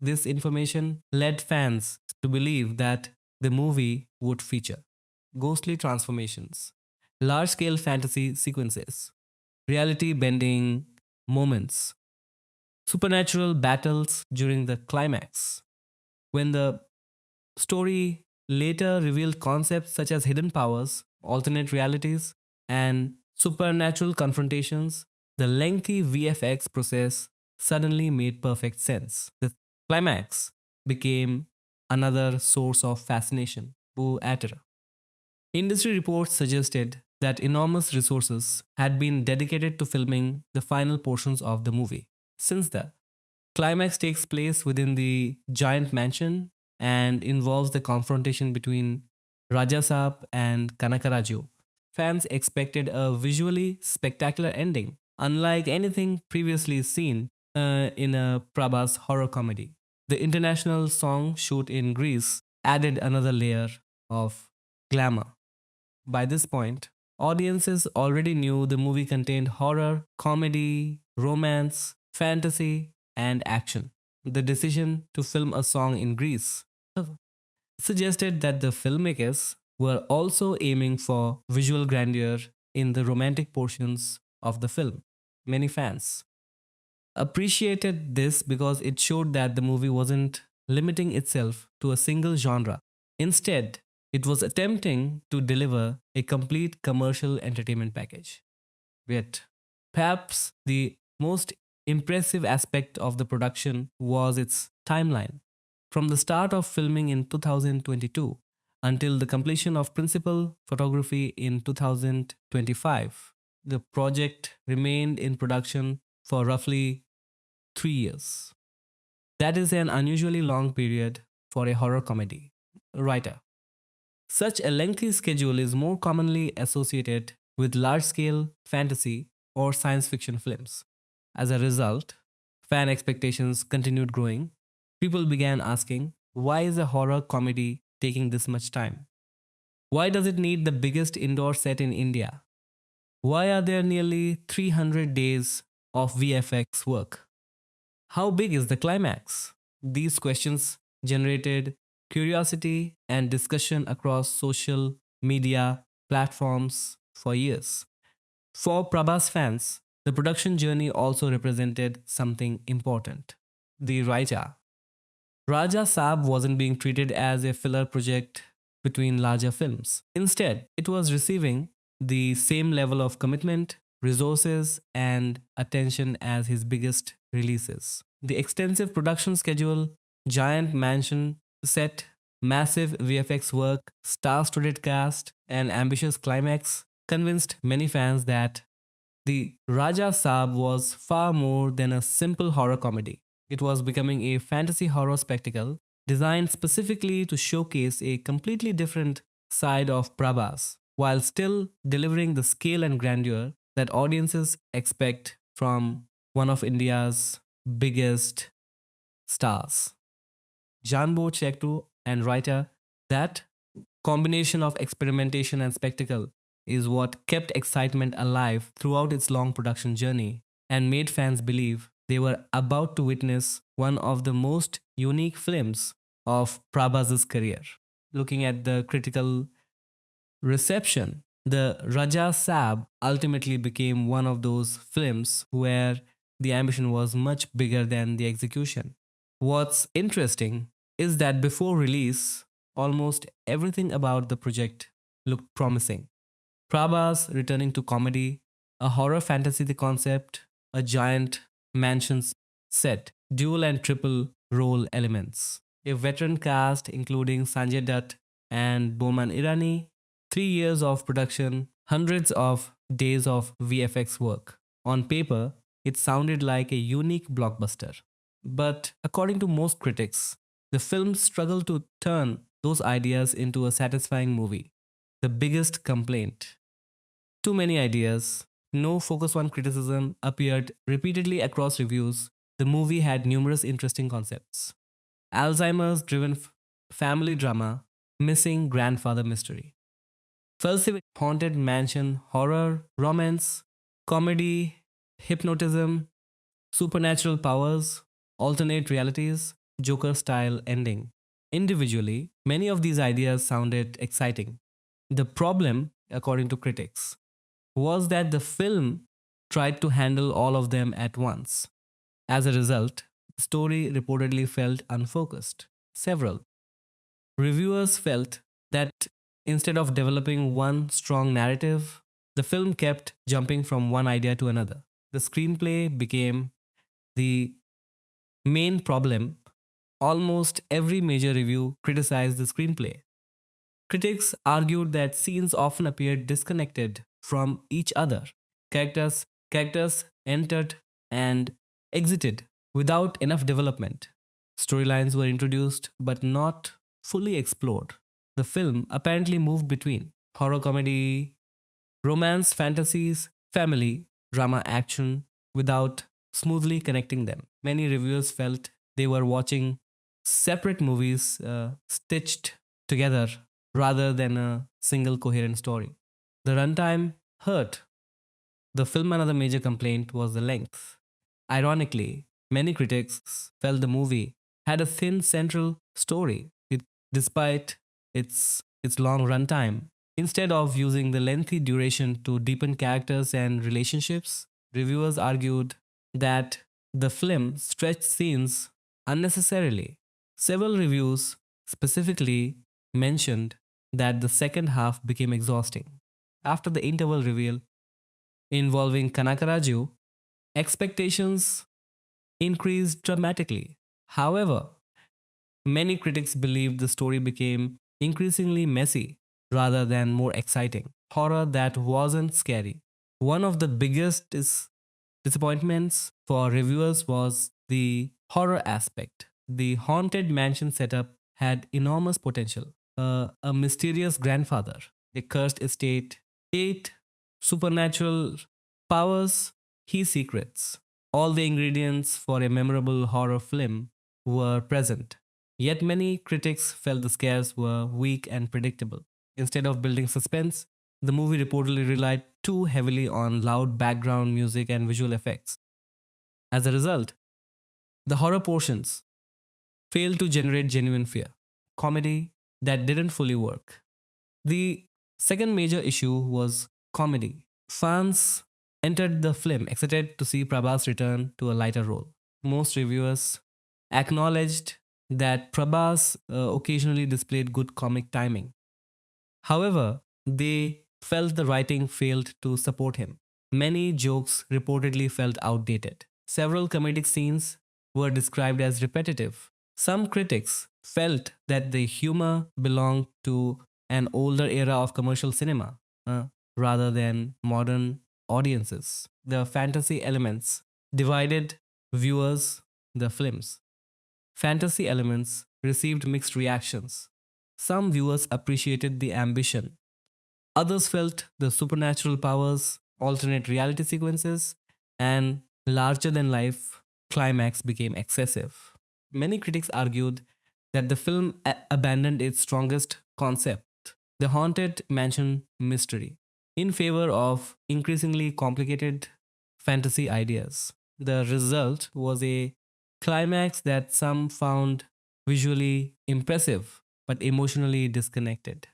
this information led fans to believe that the movie would feature ghostly transformations, large scale fantasy sequences, reality bending moments, supernatural battles during the climax. When the story later revealed concepts such as hidden powers, alternate realities, and supernatural confrontations, the lengthy VFX process suddenly made perfect sense. The climax became another source of fascination. Bu Atera. Industry reports suggested that enormous resources had been dedicated to filming the final portions of the movie. Since the climax takes place within the giant mansion and involves the confrontation between Raja Saab and Kanakaraju, fans expected a visually spectacular ending, unlike anything previously seen in a Prabhas horror comedy. The international song shoot in Greece added another layer of glamour. By this point, audiences already knew the movie contained horror, comedy, romance, fantasy, and action. The decision to film a song in Greece suggested that the filmmakers were also aiming for visual grandeur in the romantic portions of the film. Many fans appreciated this because it showed that the movie wasn't limiting itself to a single genre. Instead, it was attempting to deliver a complete commercial entertainment package. Yet, perhaps the most impressive aspect of the production was its timeline. From the start of filming in 2022 until the completion of principal photography in 2025, the project remained in production for roughly 3 years. That is an unusually long period for a horror comedy. Writer. Such a lengthy schedule is more commonly associated with large scale fantasy or science fiction films. As a result, fan expectations continued growing. People began asking, why is a horror comedy taking this much time? Why does it need the biggest indoor set in India? Why are there nearly 300 days of VFX work? How big is the climax? These questions generated curiosity and discussion across social media platforms for years. For Prabhas fans, the production journey also represented something important. The Raja. Raja Saab wasn't being treated as a filler project between larger films. Instead, it was receiving the same level of commitment, resources, and attention as his biggest releases. The extensive production schedule, giant mansion set, massive VFX work, star studded cast, and ambitious climax convinced many fans that the Raja Saab was far more than a simple horror comedy. It was becoming a fantasy horror spectacle designed specifically to showcase a completely different side of Prabhas while still delivering the scale and grandeur that audiences expect from one of India's biggest stars. Janbo Chektu and writer, that combination of experimentation and spectacle is what kept excitement alive throughout its long production journey and made fans believe they were about to witness one of the most unique films of Prabhas's career. Looking at the critical reception, the Raja Sab ultimately became one of those films where the ambition was much bigger than the execution. What's interesting is that before release, almost everything about the project looked promising. Prabhas returning to comedy, a horror fantasy concept, a giant mansions set, dual and triple role elements, a veteran cast including Sanjay Dutt and Boman Irani, 3 years of production, hundreds of days of VFX work. On paper, it sounded like a unique blockbuster. But according to most critics, the film struggled to turn those ideas into a satisfying movie. The biggest complaint: too many ideas, no focus on criticism appeared repeatedly across reviews. The movie had numerous interesting concepts: Alzheimer's driven family drama, missing grandfather mystery, falsified haunted mansion horror, romance, comedy, hypnotism, supernatural powers, alternate realities, Joker style ending. Individually, many of these ideas sounded exciting. The problem, according to critics, was that the film tried to handle all of them at once. As a result, the story reportedly felt unfocused. Several reviewers felt that instead of developing one strong narrative, the film kept jumping from one idea to another. The screenplay became the main problem. Almost every major review criticized the screenplay. Critics argued that scenes often appeared disconnected from each other. Characters entered and exited without enough development. Storylines were introduced but not fully explored. The film apparently moved between horror comedy, romance, fantasies, family, drama, action without smoothly connecting them. Many reviewers felt they were watching separate movies stitched together rather than a single coherent story. The runtime hurt the film. Another major complaint was the length. Ironically, many critics felt the movie had a thin central story despite its long runtime. Instead of using the lengthy duration to deepen characters and relationships, reviewers argued that the film stretched scenes unnecessarily. Several reviews specifically mentioned that the second half became exhausting. After the interval reveal involving Kanakaraju, expectations increased dramatically. However, many critics believed the story became increasingly messy rather than more exciting. Horror that wasn't scary. One of the biggest disappointments for reviewers was the horror aspect. The haunted mansion setup had enormous potential. A mysterious grandfather, a cursed estate, eight supernatural powers, his secrets. All the ingredients for a memorable horror film were present. Yet many critics felt the scares were weak and predictable. Instead of building suspense, the movie reportedly relied too heavily on loud background music and visual effects. As a result, the horror portions failed to generate genuine fear. Comedy that didn't fully work. The second major issue was comedy. Fans entered the film excited to see Prabhas return to a lighter role. Most reviewers acknowledged that Prabhas occasionally displayed good comic timing. However, they felt the writing failed to support him. Many jokes reportedly felt outdated. Several comedic scenes were described as repetitive. Some critics felt that the humor belonged to an older era of commercial cinema rather than modern audiences. The fantasy elements divided viewers, the films. Fantasy elements received mixed reactions. Some viewers appreciated the ambition. Others felt the supernatural powers, alternate reality sequences, and larger than life climax became excessive. Many critics argued that the film abandoned its strongest concept, the haunted mansion mystery, in favor of increasingly complicated fantasy ideas. The result was a climax that some found visually impressive but emotionally disconnected.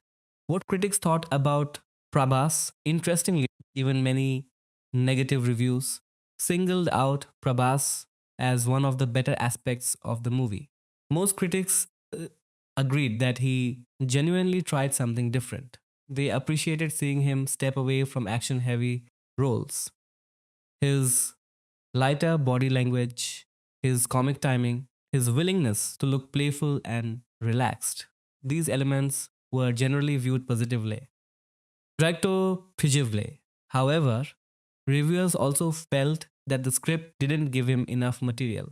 What critics thought about Prabhas, interestingly, even many negative reviews singled out Prabhas as one of the better aspects of the movie. Most critics agreed that he genuinely tried something different. They appreciated seeing him step away from action heavy roles. His lighter body language, his comic timing, his willingness to look playful and relaxed. These elements were generally viewed positively. Director Pijivle. However, reviewers also felt that the script didn't give him enough material.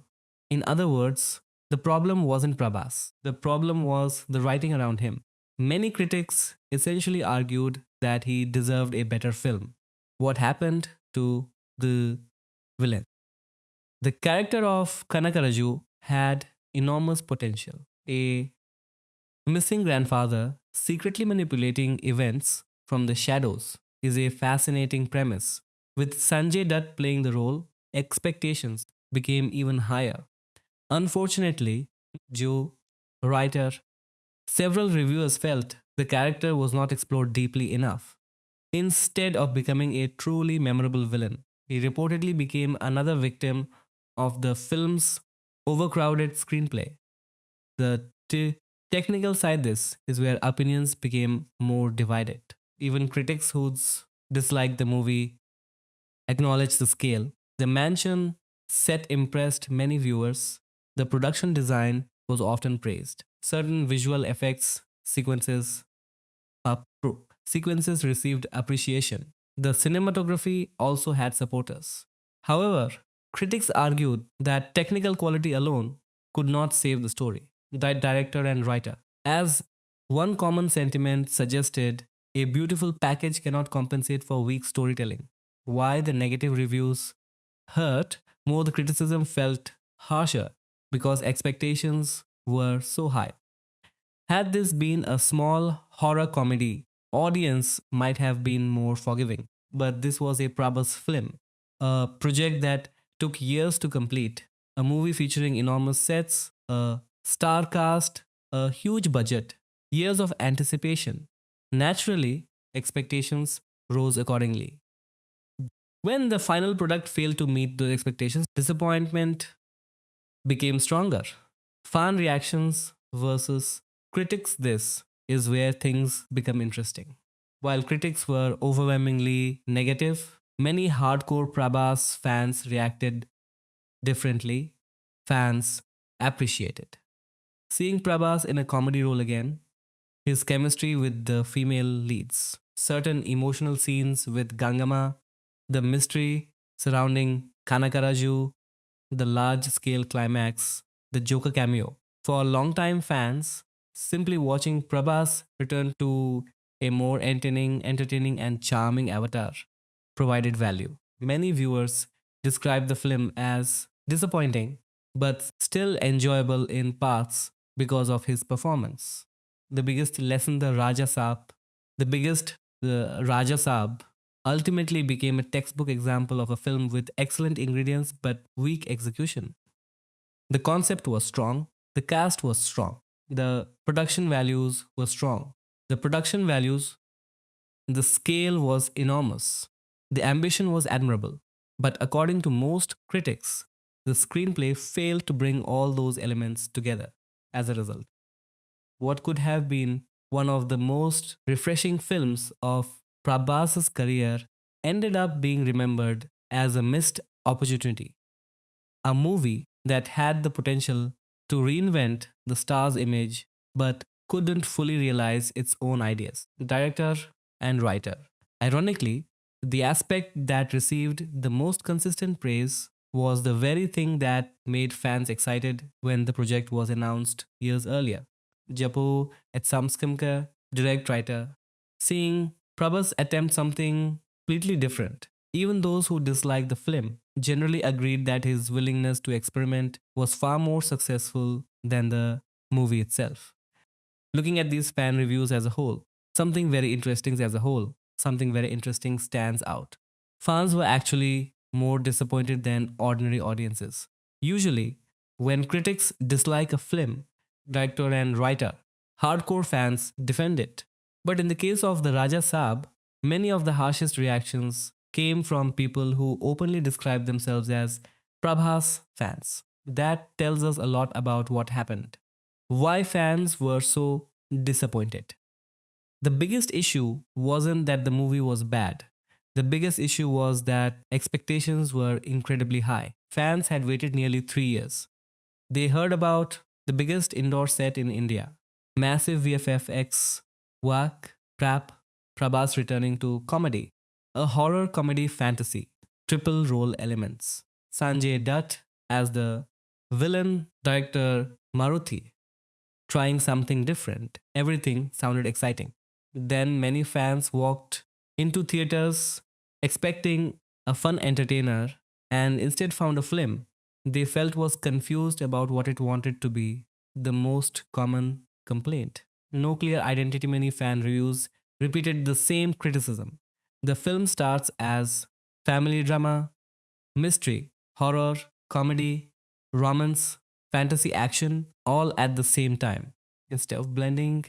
In other words, the problem wasn't Prabhas. The problem was the writing around him. Many critics essentially argued that he deserved a better film. What happened to the villain? The character of Kanakaraju had enormous potential. A missing grandfather secretly manipulating events from the shadows is a fascinating premise. With Sanjay Dutt playing the role, expectations became even higher. Unfortunately, Jew, writer. Several reviewers felt the character was not explored deeply enough. Instead of becoming a truly memorable villain, he reportedly became another victim of the film's overcrowded screenplay. The technical side this is where opinions became more divided. Even critics who disliked the movie acknowledged the scale. The mansion set impressed many viewers. The production design was often praised. Certain visual effects sequences received appreciation. The cinematography also had supporters. However, critics argued that technical quality alone could not save the story, the director and writer. As one common sentiment suggested, a beautiful package cannot compensate for weak storytelling. Why the negative reviews hurt, more the criticism felt harsher because expectations were so high. Had this been a small horror comedy, audience might have been more forgiving. But this was a Prabhas film, a project that took years to complete, a movie featuring enormous sets, a star cast, a huge budget, years of anticipation. Naturally, expectations rose accordingly. When the final product failed to meet those expectations, disappointment became stronger. Fan reactions versus critics, this is where things become interesting. While critics were overwhelmingly negative, many hardcore Prabhas fans reacted differently. Fans appreciated. Seeing Prabhas in a comedy role again, his chemistry with the female leads, certain emotional scenes with Gangama, the mystery surrounding Kanakaraju, the large scale climax, the Joker cameo. For longtime fans, simply watching Prabhas return to a more entertaining and charming avatar provided value. Many viewers describe the film as disappointing, but still enjoyable in parts because of his performance. The biggest lesson the biggest the Raja Saab ultimately became a textbook example of a film with excellent ingredients but weak execution. The concept was strong, the cast was strong, the production values were strong. The production values, the scale was enormous, the ambition was admirable. But according to most critics, the screenplay failed to bring all those elements together. As a result, what could have been one of the most refreshing films of Prabhas's career ended up being remembered as a missed opportunity, a movie that had the potential to reinvent the star's image but couldn't fully realize its own ideas. Director and writer. Ironically, the aspect that received the most consistent praise was the very thing that made fans excited when the project was announced years earlier. Japo at Samskamka, direct writer, seeing Prabhas attempt something completely different. Even those who disliked the film generally agreed that his willingness to experiment was far more successful than the movie itself. Looking at these fan reviews as a whole, something very interesting stands out. Fans were actually more disappointed than ordinary audiences. Usually, when critics dislike a film, director and writer, hardcore fans defend it. But in the case of the Raja Saab, many of the harshest reactions came from people who openly describe themselves as Prabhas fans. That tells us a lot about what happened. Why fans were so disappointed. The biggest issue wasn't that the movie was bad. The biggest issue was that expectations were incredibly high. Fans had waited nearly 3 years. They heard about the biggest indoor set in India, massive VFX work, Prabhas returning to comedy, a horror comedy fantasy, triple role elements. Sanjay Dutt as the villain, director Maruthi trying something different. Everything sounded exciting. Then many fans walked into theaters expecting a fun entertainer and instead found a film they felt was confused about what it wanted to be. The most common complaint. No clear identity. Many fan reviews repeated the same criticism. The film starts as family drama, mystery, horror, comedy, romance, fantasy action all at the same time. Instead of blending,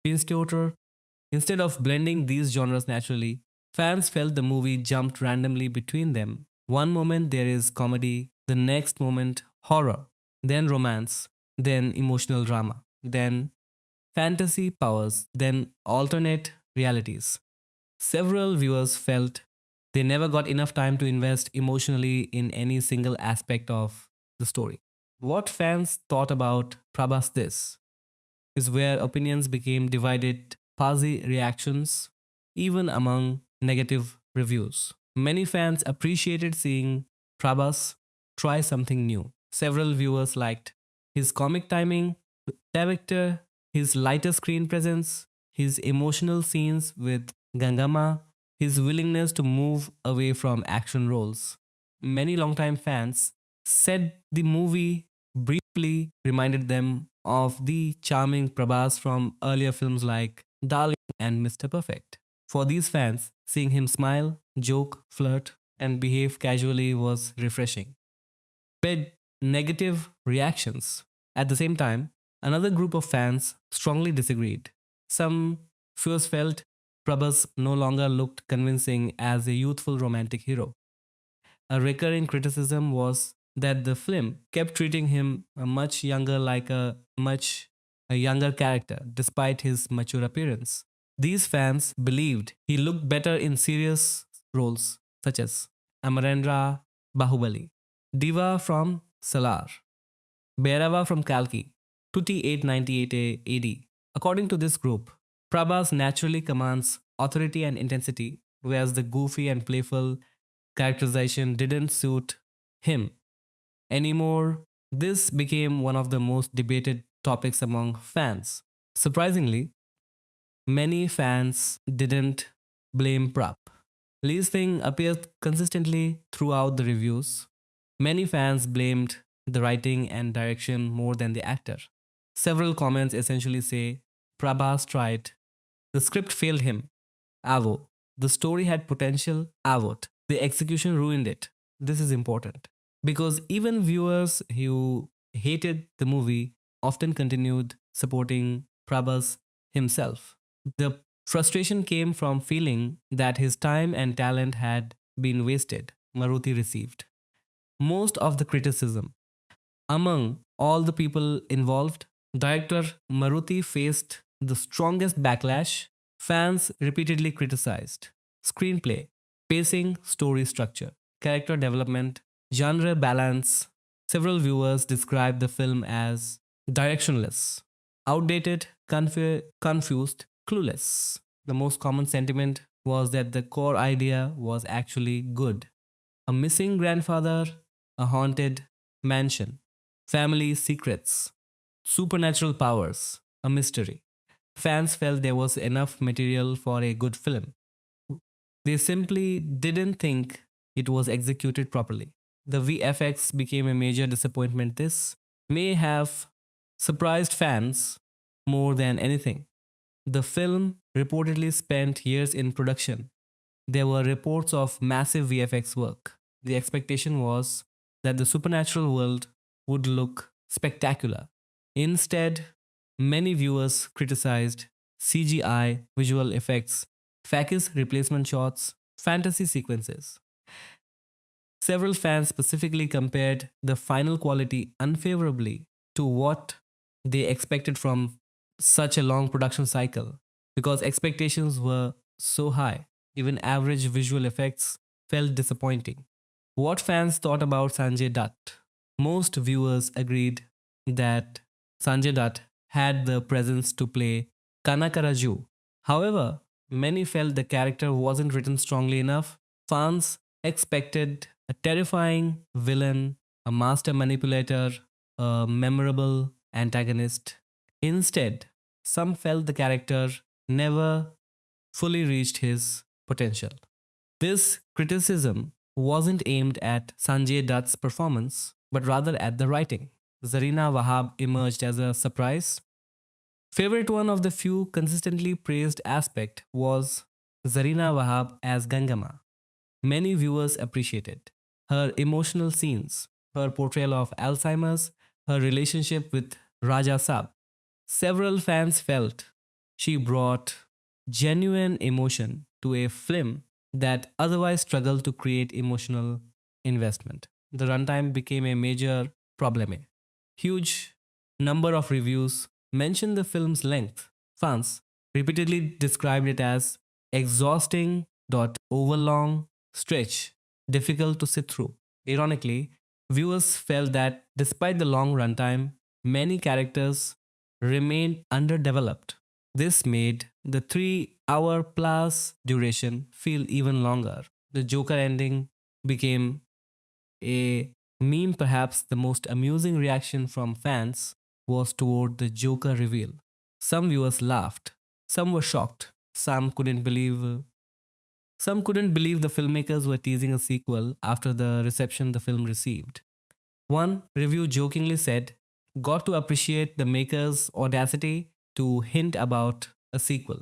instead of blending these genres naturally, fans felt the movie jumped randomly between them. One moment there is comedy, the next moment horror, then romance, then emotional drama, then fantasy powers, then alternate realities. Several viewers felt they never got enough time to invest emotionally in any single aspect of the story. What fans thought about Prabhas this is where opinions became divided, fuzzy reactions, even among negative reviews. Many fans appreciated seeing Prabhas try something new. Several viewers liked his comic timing, character, his lighter screen presence, his emotional scenes with Gangama, his willingness to move away from action roles. Many longtime fans said the movie briefly reminded them of the charming Prabhas from earlier films like Darling and Mr. Perfect. For these fans, seeing him smile, joke, flirt, and behave casually was refreshing. Bed negative reactions. At the same time, another group of fans strongly disagreed. Some viewers felt Prabhas no longer looked convincing as a youthful romantic hero. A recurring criticism was that the film kept treating him a much younger like a younger character despite his mature appearance. These fans believed he looked better in serious roles such as Amarendra Bahubali, Diva from Salar, Bhairava from Kalki, Tutti 898 AD. According to this group, Prabhas naturally commands authority and intensity, whereas the goofy and playful characterization didn't suit him anymore. This became one of the most debated topics among fans. Surprisingly, many fans didn't blame Prab. Lee's thing appeared consistently throughout the reviews. Many fans blamed the writing and direction more than the actor. Several comments essentially say Prabhas tried. The script failed him. Avo. The story had potential. Avot. The execution ruined it. This is important because even viewers who hated the movie often continued supporting Prabhas himself. The frustration came from feeling that his time and talent had been wasted. Maruti received most of the criticism. Among all the people involved, director Maruti faced the strongest backlash. Fans repeatedly criticized screenplay, pacing, story structure, character development, genre balance. Several viewers described the film as directionless, outdated, confused, clueless. The most common sentiment was that the core idea was actually good. A missing grandfather, a haunted mansion, family secrets, supernatural powers, a mystery. Fans felt there was enough material for a good film. They simply didn't think it was executed properly. The VFX became a major disappointment. This may have surprised fans more than anything. The film reportedly spent years in production. There were reports of massive VFX work. The expectation was that the supernatural world would look spectacular. Instead, many viewers criticized CGI, visual effects, facade replacement shots, fantasy sequences. Several fans specifically compared the final quality unfavorably to what they expected from such a long production cycle because expectations were so high. Even average visual effects felt disappointing. What fans thought about Sanjay Dutt? Most viewers agreed that Sanjay Dutt had the presence to play Kanakaraju. However, many felt the character wasn't written strongly enough. Fans expected a terrifying villain, a master manipulator, a memorable antagonist. Instead, some felt the character never fully reached his potential. This criticism wasn't aimed at Sanjay Dutt's performance, but rather at the writing. Zarina Wahab emerged as a surprise. Favorite one of the few consistently praised aspect was Zarina Wahab as Gangama. Many viewers appreciated her emotional scenes, her portrayal of Alzheimer's, her relationship with Raja Saab. Several fans felt she brought genuine emotion to a film that otherwise struggled to create emotional investment. The runtime became a major problem. A huge number of reviews mentioned the film's length. Fans repeatedly described it as exhausting, overlong, stretch, difficult to sit through. Ironically, viewers felt that despite the long runtime, many characters remained underdeveloped. This made the 3 hour plus duration feel even longer. The Joker ending became a meme. Perhaps the most amusing reaction from fans was toward the Joker reveal. Some viewers laughed, some were shocked, some couldn't believe the filmmakers were teasing a sequel after the reception the film received. One review jokingly said, "Got to appreciate the maker's audacity to hint about a sequel."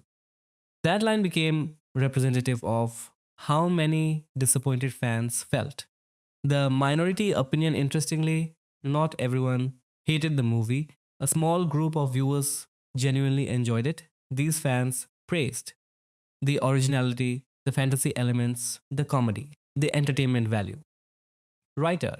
That line became representative of how many disappointed fans felt. The minority opinion, interestingly, not everyone hated the movie. A small group of viewers genuinely enjoyed it. These fans praised the originality, the fantasy elements, the comedy, the entertainment value. Writer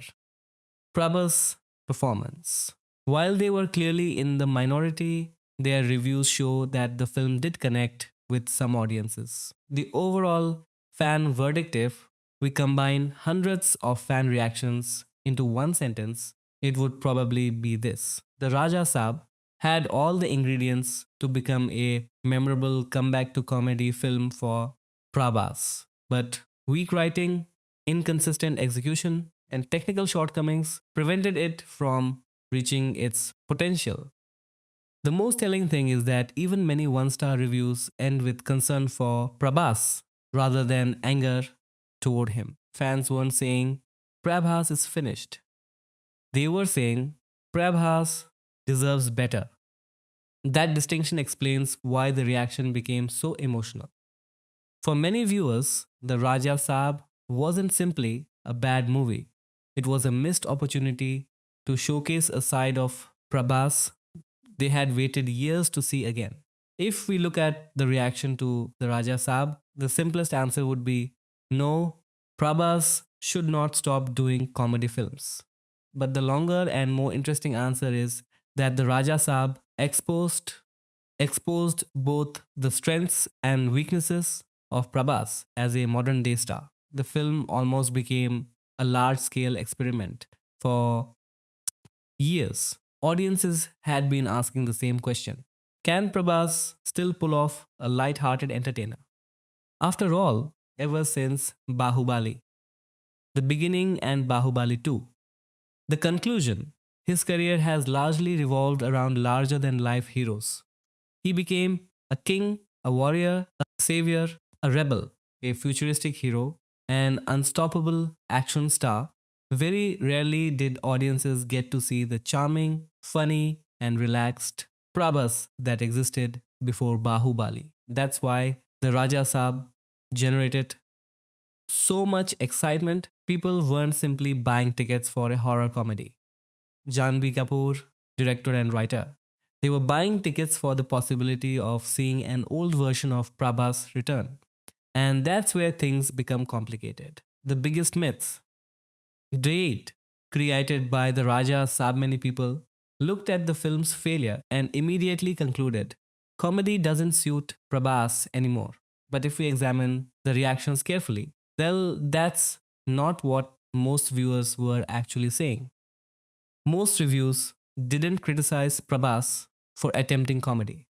Prabhas' performance. While they were clearly in the minority, their reviews show that the film did connect with some audiences. The overall fan verdict, if we combine hundreds of fan reactions into one sentence, it would probably be this: The Raja Saab had all the ingredients to become a memorable comeback to comedy film for Prabhas. But weak writing, inconsistent execution, and technical shortcomings prevented it from reaching its potential. The most telling thing is that even many one-star reviews end with concern for Prabhas rather than anger toward him. Fans weren't saying Prabhas is finished. They were saying Prabhas deserves better. That distinction explains why the reaction became so emotional. For many viewers, The Raja Saab wasn't simply a bad movie. It was a missed opportunity to showcase a side of Prabhas they had waited years to see again. If we look at the reaction to The Raja Saab, the simplest answer would be no, Prabhas should not stop doing comedy films. But the longer and more interesting answer is that The Raja Saab exposed both the strengths and weaknesses of Prabhas as a modern day star. The film almost became a large scale experiment. For years, audiences had been asking the same question: can Prabhas still pull off a light-hearted entertainer? After all, ever since Bahubali, the beginning, and Bahubali 2, the conclusion, his career has largely revolved around larger than life heroes. He became a king, a warrior, a savior, a rebel, a futuristic hero, an unstoppable action star. Very rarely did audiences get to see the charming, funny, and relaxed Prabhas that existed before Bahubali. That's why the Raja Saab generated so much excitement. People weren't simply buying tickets for a horror comedy. Janvi Kapoor, director and writer, they were buying tickets for the possibility of seeing an old version of Prabhas return. And that's where things become complicated. The biggest myths, dread created by the Raja Saab, many people looked at the film's failure and immediately concluded comedy doesn't suit Prabhas anymore. But if we examine the reactions carefully, well, that's not what most viewers were actually saying. Most reviews didn't criticize Prabhas for attempting comedy.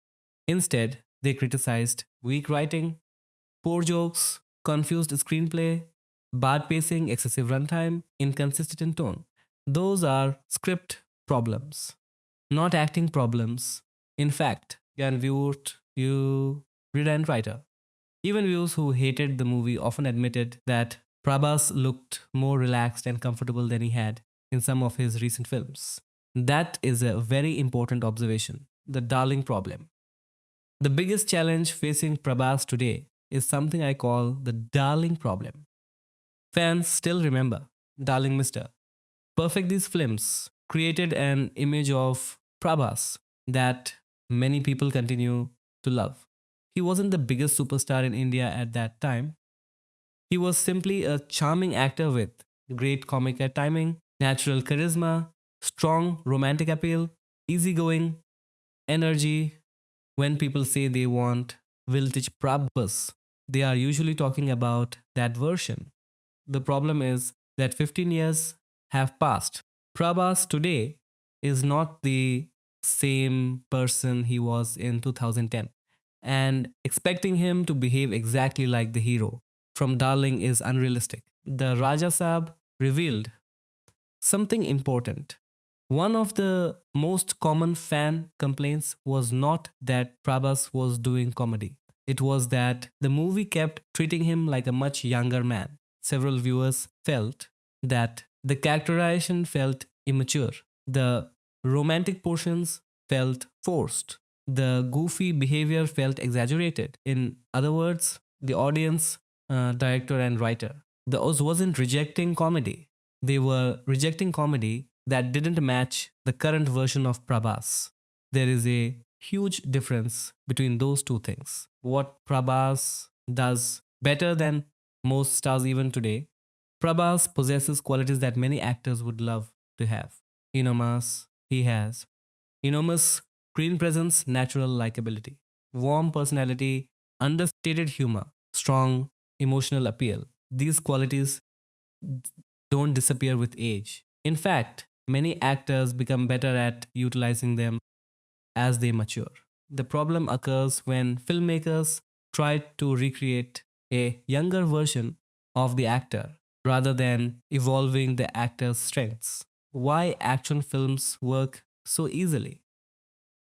Instead, they criticized weak writing, poor jokes, confused screenplay, bad pacing, excessive runtime, inconsistent tone. Those are script problems, not acting problems. In fact, can you read and writer. Even viewers who hated the movie often admitted that Prabhas looked more relaxed and comfortable than he had in some of his recent films. That is a very important observation. The darling problem. The biggest challenge facing Prabhas today is something I call the darling problem. Fans still remember Darling Mister. Perfect these films. created an image of Prabhas that many people continue to love. He wasn't the biggest superstar in India at that time. He was simply a charming actor with great comic timing, natural charisma, strong romantic appeal, easygoing energy. When people say they want vintage Prabhas, they are usually talking about that version. The problem is that 15 years have passed. Prabhas today is not the same person he was in 2010, and expecting him to behave exactly like the hero from Darling is unrealistic. The Raja Saab revealed something important. One of the most common fan complaints was not that Prabhas was doing comedy. It was that the movie kept treating him like a much younger man. Several viewers felt that the characterization felt immature. The romantic portions felt forced. The goofy behavior felt exaggerated. In other words, the audience, director, and writer, those wasn't rejecting comedy. They were rejecting comedy that didn't match the current version of Prabhas. There is a huge difference between those two things. What Prabhas does better than most stars even today, Prabhas possesses qualities that many actors would love to have. Enormous, he has enormous screen presence, natural likability, warm personality, understated humor, strong emotional appeal. These qualities don't disappear with age. In fact, many actors become better at utilizing them as they mature. The problem occurs when filmmakers try to recreate a younger version of the actor rather than evolving the actor's strengths. Why action films work so easily?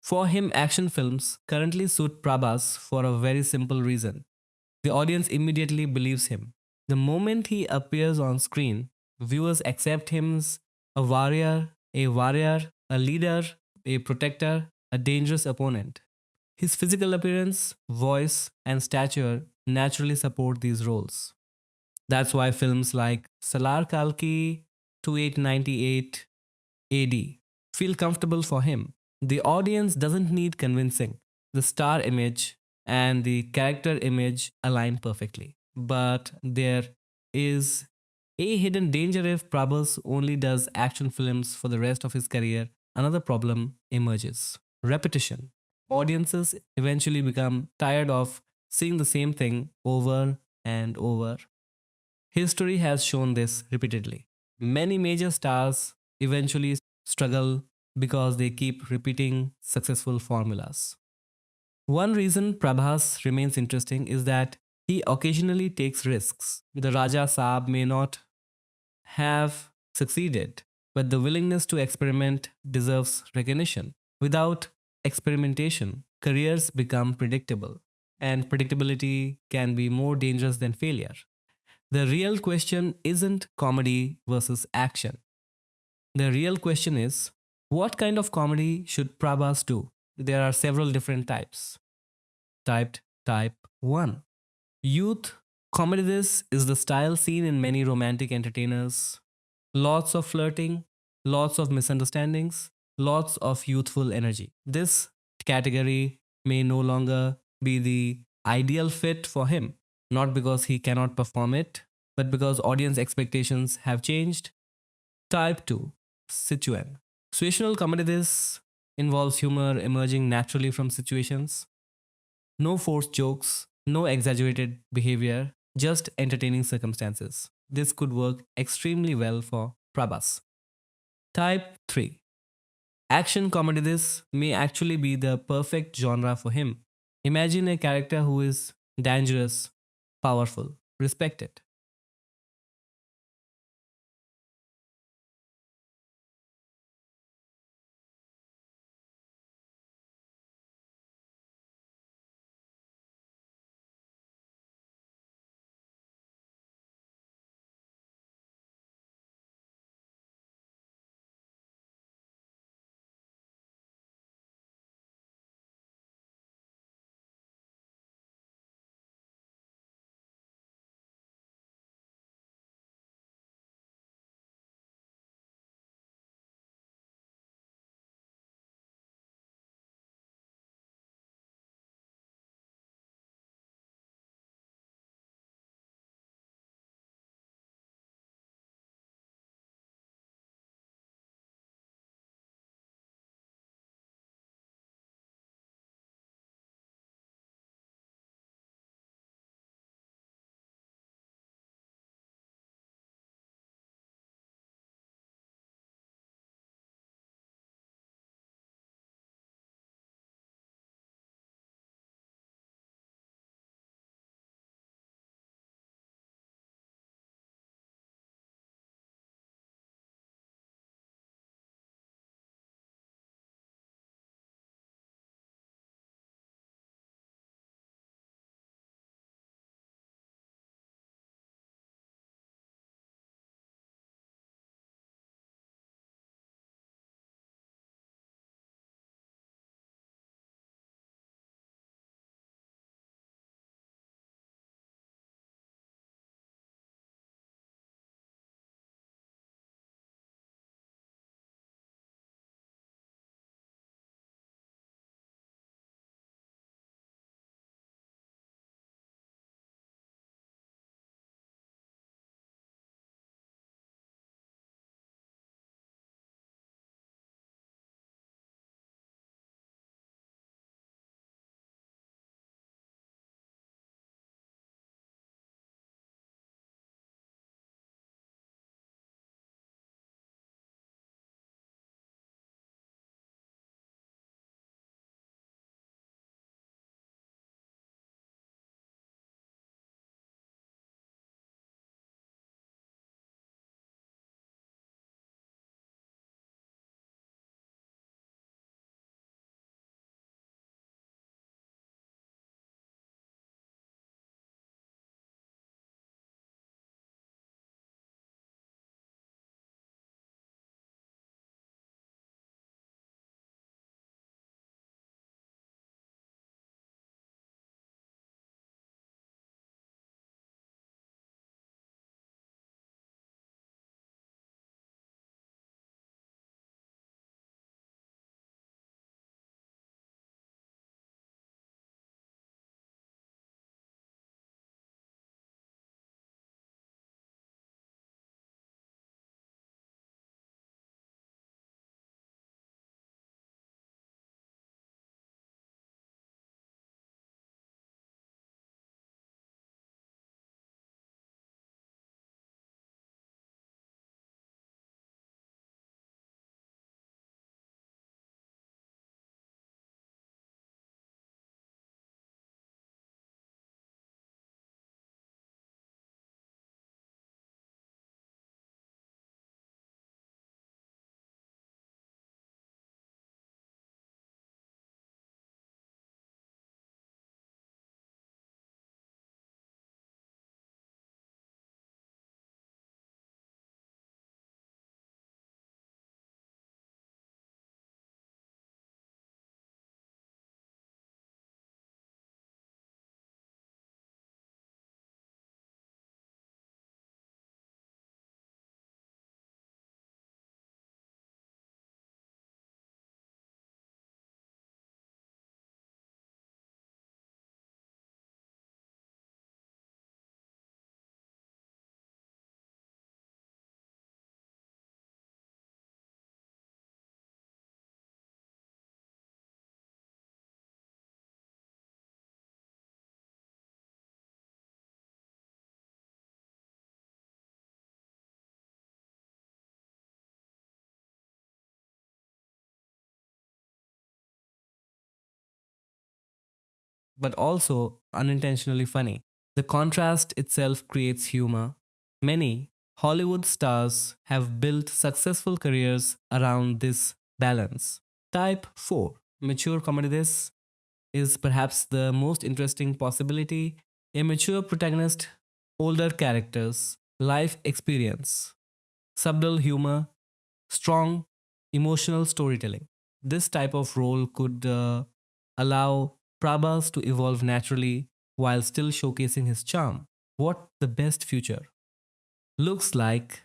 For him, action films currently suit Prabhas for a very simple reason. The audience immediately believes him. The moment he appears on screen, viewers accept him as a warrior, a leader, a protector, a dangerous opponent. His physical appearance, voice, and stature naturally support these roles. That's why films like Salar Kalki 2898 AD feel comfortable for him. The audience doesn't need convincing. The star image and the character image align perfectly. But there is a hidden danger if Prabhas only does action films for the rest of his career. Another problem emerges: repetition. Audiences eventually become tired of seeing the same thing over and over. History has shown this repeatedly. Many major stars eventually struggle because they keep repeating successful formulas. One reason Prabhas remains interesting is that he occasionally takes risks. The Raja Saab may not have succeeded, but the willingness to experiment deserves recognition. Without experimentation, careers become predictable, and predictability can be more dangerous than failure. The real question isn't comedy versus action. The real question is, what kind of comedy should Prabhas do? There are several different types. Type 1. Youth comedy. This is the style seen in many romantic entertainers. Lots of flirting, lots of misunderstandings, lots of youthful energy. This category may no longer be the ideal fit for him, not because he cannot perform it, but because audience expectations have changed. Type 2. Situation. Situational comedy. This involves humor emerging naturally from situations. No forced jokes, no exaggerated behavior, just entertaining circumstances. This could work extremely well for Prabhas. Type 3. Action comedy. This may actually be the perfect genre for him. Imagine a character who is dangerous, powerful, respected. but also unintentionally funny. The contrast itself creates humor. Many Hollywood stars have built successful careers around this balance. Type 4 mature comedy. This is perhaps the most interesting possibility. A mature protagonist, older characters, life experience, subtle humor, strong emotional storytelling. This type of role could allow Prabhas to evolve naturally while still showcasing his charm. What the best future looks like.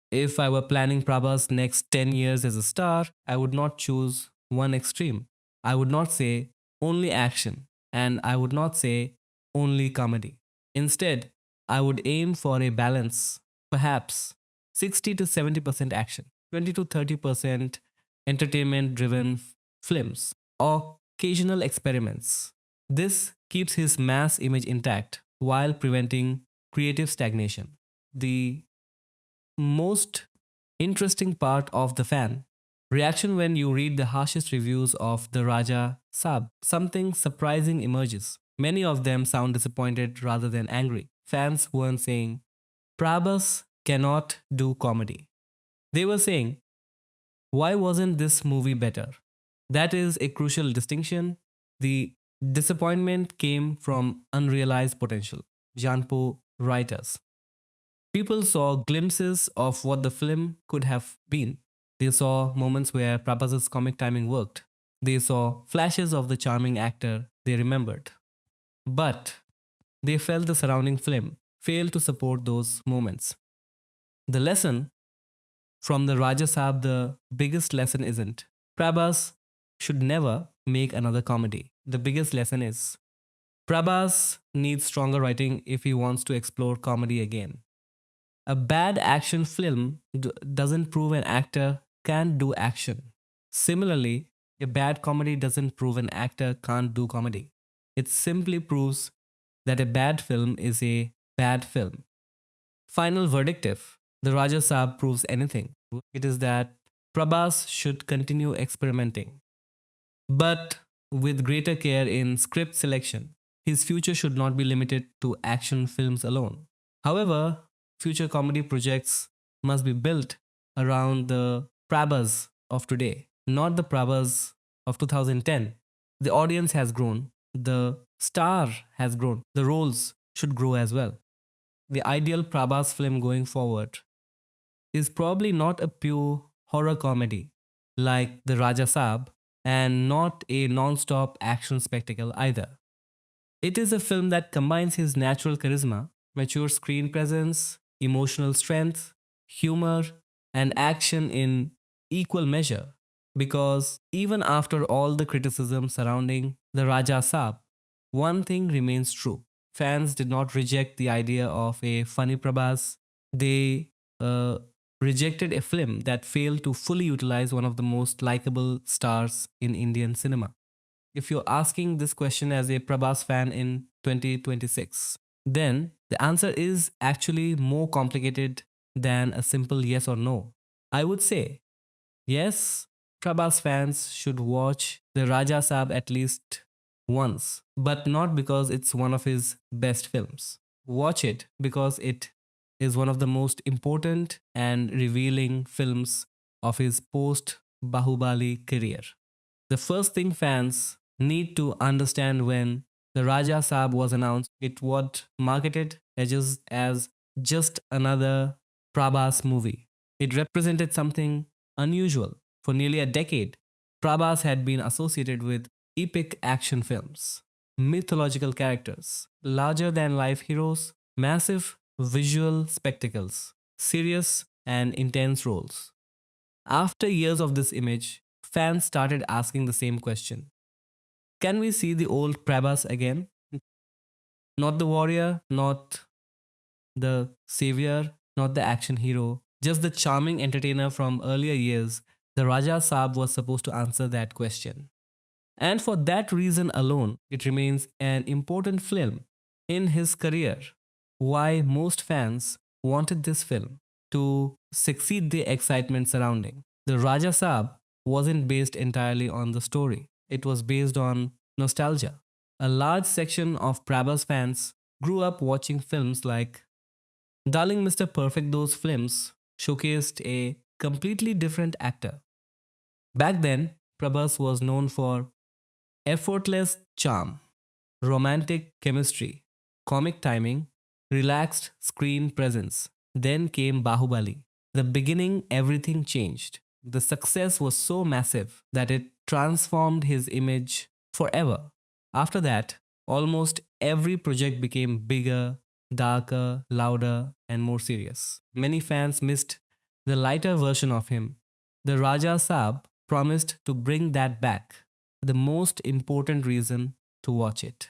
If I were planning Prabhas' next 10 years as a star, I would not choose one extreme. I would not say only action, and I would not say only comedy. Instead, I would aim for a balance, perhaps 60 to 70% action, 20 to 30% entertainment driven films, occasional experiments. This keeps his mass image intact while preventing creative stagnation. The most interesting part of the fan reaction when you read the harshest reviews of the Raja Sab. Something surprising emerges. Many of them sound disappointed rather than angry. Fans weren't saying, Prabhas cannot do comedy. They were saying, why wasn't this movie better? That is a crucial distinction. The disappointment came from unrealized potential. Janpo writers. People saw glimpses of what the film could have been. They saw moments where Prabhas's comic timing worked. They saw flashes of the charming actor they remembered. But they felt the surrounding film failed to support those moments. The lesson from the Raja Saab, the biggest lesson isn't Prabhas should never make another comedy. The biggest lesson is Prabhas needs stronger writing if he wants to explore comedy again. A bad action film doesn't prove an actor can't do action. Similarly, a bad comedy doesn't prove an actor can't do comedy. It simply proves that a bad film is a bad film. Final verdict if the Raja Saab proves anything, it is that Prabhas should continue experimenting, but with greater care in script selection. His future should not be limited to action films alone. However, future comedy projects must be built around the Prabhas of today, not the Prabhas of 2010. The audience has grown, the star has grown, the roles should grow as well. The ideal Prabhas film going forward is probably not a pure horror comedy like the Raja Saab and not a non stop action spectacle either. It is a film that combines his natural charisma, mature screen presence, emotional strength, humor, and action in equal measure. Because even after all the criticism surrounding the Raja Saab, one thing remains true. Fans did not reject the idea of a funny Prabhas. They rejected a film that failed to fully utilize one of the most likable stars in Indian cinema. If you're asking this question as a Prabhas fan in 2026, then the answer is actually more complicated than a simple yes or no. I would say yes, Prabhas fans should watch the Raja Saab at least once, but not because it's one of his best films. Watch it because it is one of the most important and revealing films of his post Bahubali career. The first thing fans need to understand when the Raja Saab was announced, it was marketed as just another Prabhas movie. It represented something unusual. For nearly a decade, Prabhas had been associated with epic action films, mythological characters, larger than life heroes, massive visual spectacles, serious and intense roles. After years of this image, fans started asking the same question. Can we see the old Prabhas again? Not the warrior, not the savior, not the action hero, just the charming entertainer from earlier years. The Raja Saab was supposed to answer that question. And for that reason alone, it remains an important film in his career. Why most fans wanted this film to succeed the excitement surrounding. The Raja Saab wasn't based entirely on the story, it was based on nostalgia. A large section of Prabhas fans grew up watching films like Darling Mr. Perfect. Those films showcased a completely different actor. Back then, Prabhas was known for effortless charm, romantic chemistry, comic timing, relaxed screen presence. Then came Bahubali. The beginning, everything changed. The success was so massive that it transformed his image forever. After that, almost every project became bigger, darker, louder, and more serious. Many fans missed the lighter version of him. The Raja Saab promised to bring that back. The most important reason to watch it.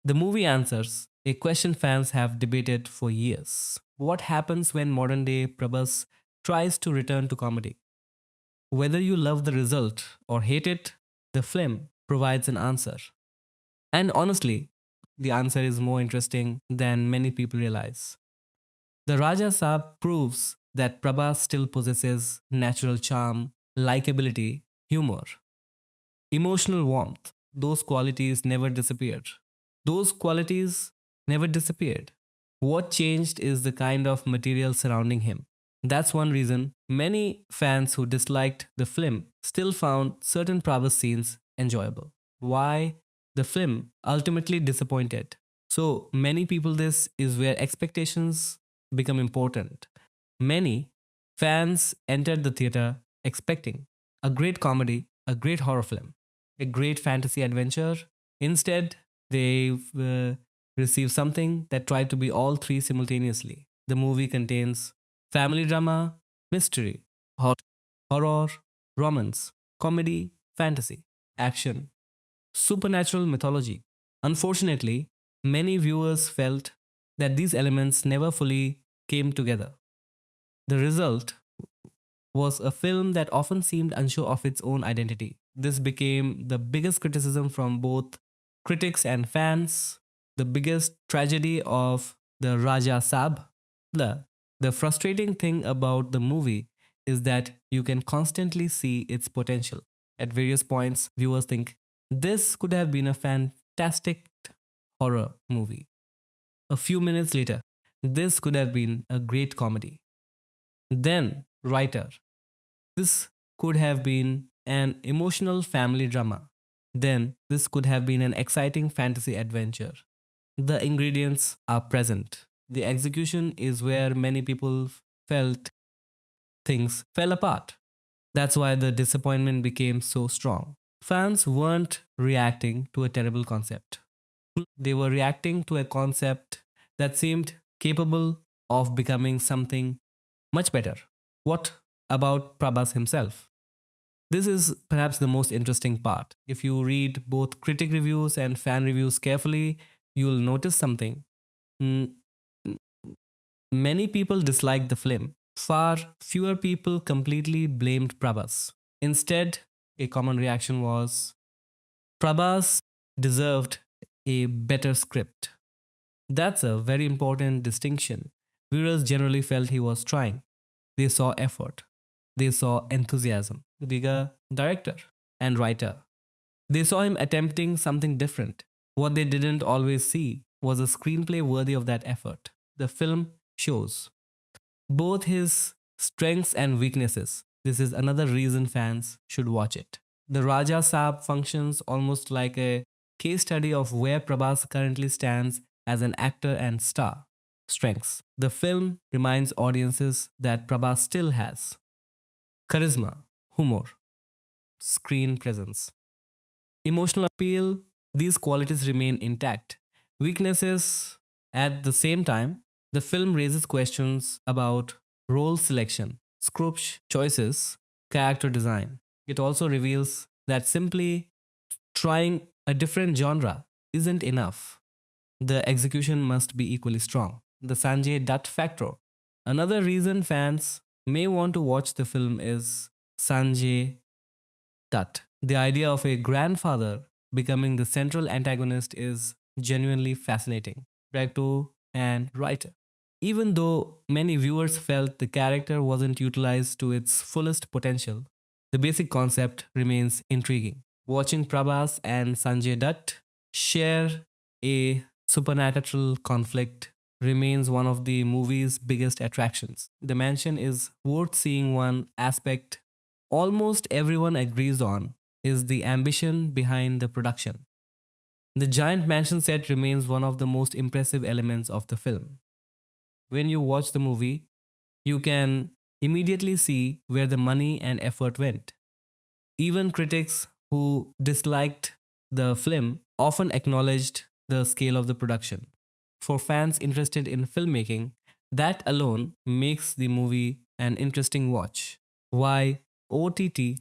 The movie answers a question fans have debated for years. What happens when modern day Prabhas tries to return to comedy? Whether you love the result or hate it, the film provides an answer. And honestly, the answer is more interesting than many people realize. The Raja Saab proves that Prabhas still possesses natural charm, likability, humor, emotional warmth. Those qualities never disappeared. Those qualities never disappeared. What changed is the kind of material surrounding him. That's one reason many fans who disliked the film still found certain Prabhas scenes enjoyable. Why the film ultimately disappointed. So many people, this is where expectations become important. Many fans entered the theater expecting a great comedy, a great horror film, a great fantasy adventure. Instead, they received something that tried to be all three simultaneously. The movie contains family drama, mystery, horror, romance, comedy, fantasy, action, supernatural mythology. Unfortunately, many viewers felt that these elements never fully came together. The result was a film that often seemed unsure of its own identity. This became the biggest criticism from both critics and fans, the biggest tragedy of the Raja Sab. The, the frustrating thing about the movie is that you can constantly see its potential. At various points, viewers think this could have been a fantastic horror movie. A few minutes later, this could have been a great comedy. Then, writer, this could have been an emotional family drama. Then, this could have been an exciting fantasy adventure. The ingredients are present. The execution is where many people felt things fell apart. That's why the disappointment became so strong. Fans weren't reacting to a terrible concept, they were reacting to a concept that seemed capable of becoming something much better. What about Prabhas himself? This is perhaps the most interesting part. If you read both critic reviews and fan reviews carefully, you'll notice something. Mm, Many people disliked the film. Far fewer people completely blamed Prabhas. Instead, a common reaction was Prabhas deserved a better script. That's a very important distinction. Viewers generally felt he was trying. They saw effort. They saw enthusiasm. The director and writer. They saw him attempting something different. What they didn't always see was a screenplay worthy of that effort. The film shows both his strengths and weaknesses. This is another reason fans should watch it. The Raja Saab functions almost like a case study of where Prabhas currently stands as an actor and star. Strengths. The film reminds audiences that Prabhas still has charisma, humor, screen presence, emotional appeal. These qualities remain intact. Weaknesses. At the same time, the film raises questions about role selection, script choices, character design. It also reveals that simply trying a different genre isn't enough. The execution must be equally strong. The Sanjay Dutt factor. Another reason fans may want to watch the film is Sanjay Dutt. The idea of a grandfather becoming the central antagonist is genuinely fascinating. Director and writer. Even though many viewers felt the character wasn't utilized to its fullest potential, the basic concept remains intriguing. Watching Prabhas and Sanjay Dutt share a supernatural conflict remains one of the movie's biggest attractions. The mansion is worth seeing. One aspect almost everyone agrees on is the ambition behind the production. The giant mansion set remains one of the most impressive elements of the film. When you watch the movie, you can immediately see where the money and effort went. Even critics who disliked the film often acknowledged the scale of the production. For fans interested in filmmaking, that alone makes the movie an interesting watch. Why OTT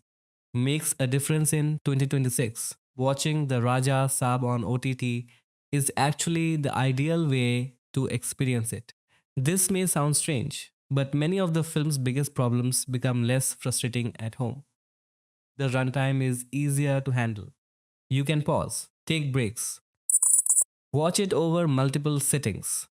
makes a difference in 2026. Watching the Raja Saab on OTT is actually the ideal way to experience it. This may sound strange, but many of the film's biggest problems become less frustrating at home. The runtime is easier to handle. You can pause, take breaks, watch it over multiple sittings,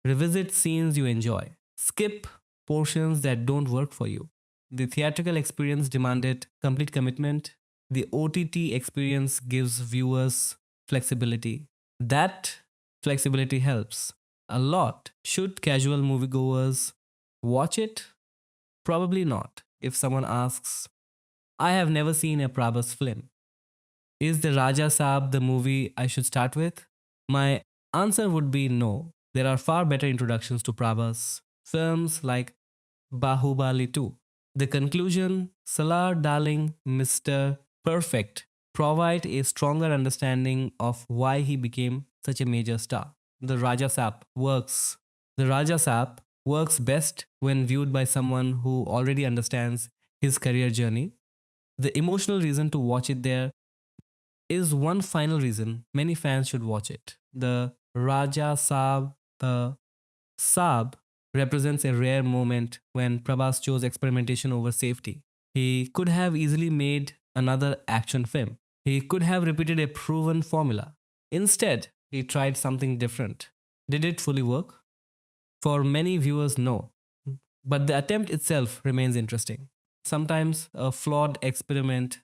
revisit scenes you enjoy, skip portions that don't work for you. The theatrical experience demanded complete commitment. The OTT experience gives viewers flexibility. That flexibility helps a lot. Should casual moviegoers watch it? Probably not. If someone asks, I have never seen a Prabhas film. Is the Raja Saab the movie I should start with? My answer would be no. There are far better introductions to Prabhas. Films like Bahubali 2. The conclusion, Salar Darling, Mr. Perfect, provide a stronger understanding of why he became such a major star. The Raja Saab works. The Raja Saab works best when viewed by someone who already understands his career journey. The emotional reason to watch it there is one final reason many fans should watch it. The Raja Saab, the Saab represents a rare moment when Prabhas chose experimentation over safety. He could have easily made another action film. He could have repeated a proven formula. Instead, he tried something different. Did it fully work? For many viewers, no. But the attempt itself remains interesting. Sometimes a flawed experiment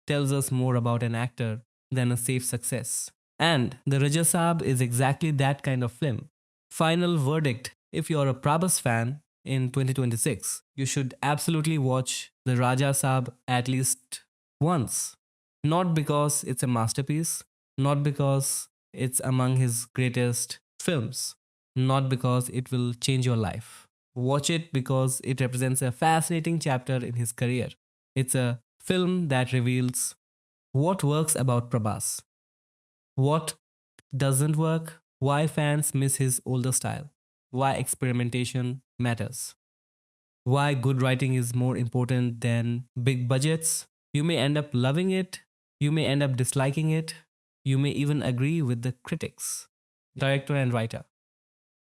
tells us more about an actor than a safe success. And the Rajasab is exactly that kind of film. Final verdict, if you're a Prabhas fan in 2026, you should absolutely watch the Raja Saab at least once. Not because it's a masterpiece, not because it's among his greatest films, not because it will change your life. Watch it because it represents a fascinating chapter in his career. It's a film that reveals what works about Prabhas, what doesn't work, why fans miss his older style, why experimentation matters, why good writing is more important than big budgets. You may end up loving it, you may end up disliking it, you may even agree with the critics, director, and writer.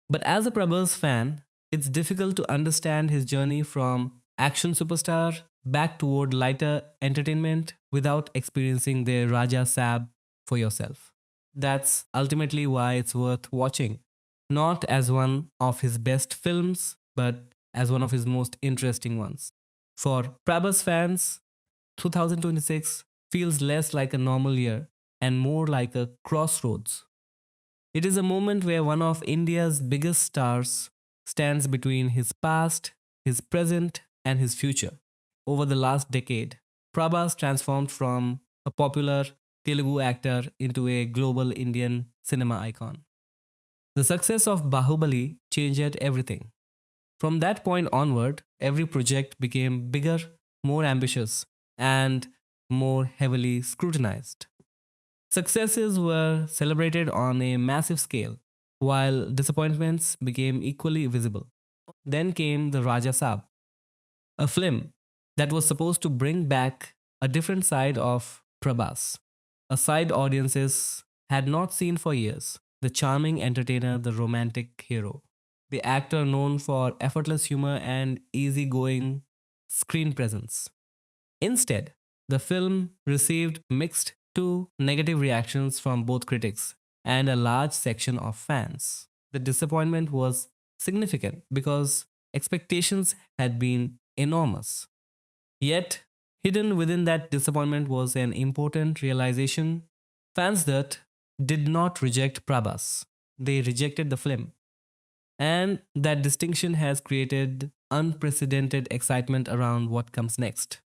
But as a Prabhas fan, it's difficult to understand his journey from action superstar back toward lighter entertainment without experiencing the Raja Sab for yourself. That's ultimately why it's worth watching, not as one of his best films, but as one of his most interesting ones. For Prabhas fans, 2026 feels less like a normal year and more like a crossroads. It is a moment where one of India's biggest stars stands between his past, his present, and his future. Over the last decade, Prabhas transformed from a popular Telugu actor into a global Indian cinema icon. The success of Bahubali changed everything. From that point onward, every project became bigger, more ambitious, and more heavily scrutinized. Successes were celebrated on a massive scale, while disappointments became equally visible. Then came the Raja Saab, a film that was supposed to bring back a different side of Prabhas, a side audiences had not seen for years. The charming entertainer, the romantic hero, the actor known for effortless humor and easygoing screen presence. Instead, the film received mixed to negative reactions from both critics and a large section of fans. The disappointment was significant because expectations had been enormous. Yet, hidden within that disappointment was an important realization. Fans that did not reject Prabhas, they rejected the film. And that distinction has created unprecedented excitement around what comes next.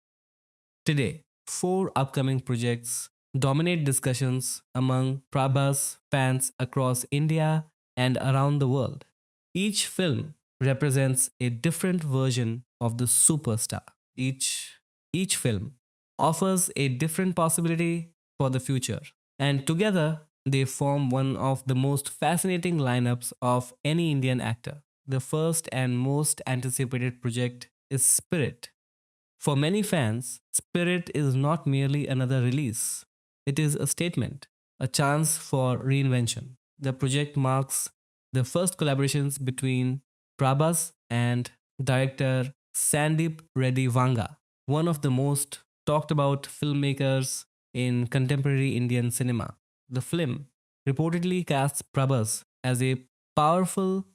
Today, four upcoming projects dominate discussions among Prabhas fans across India and around the world. Each film represents a different version of the superstar. Each film offers a different possibility for the future, and together they form one of the most fascinating lineups of any Indian actor. The first and most anticipated project is Spirit. For many fans, Spirit is not merely another release, it is a statement, a chance for reinvention. The project marks the first collaborations between Prabhas and director Sandeep Reddy Vanga, one of the most talked about filmmakers in contemporary Indian cinema. The film reportedly casts Prabhas as a powerful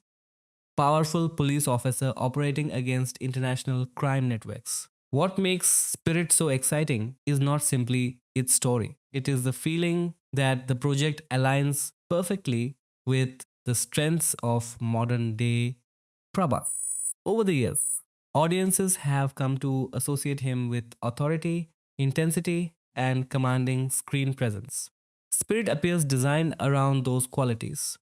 powerful police officer operating against international crime networks. What makes Spirit so exciting is not simply its story, it is the feeling that the project aligns perfectly with the strengths of modern day Prabha. Over the years, audiences have come to associate him with authority, intensity, and commanding screen presence. Spirit appears designed around those qualities.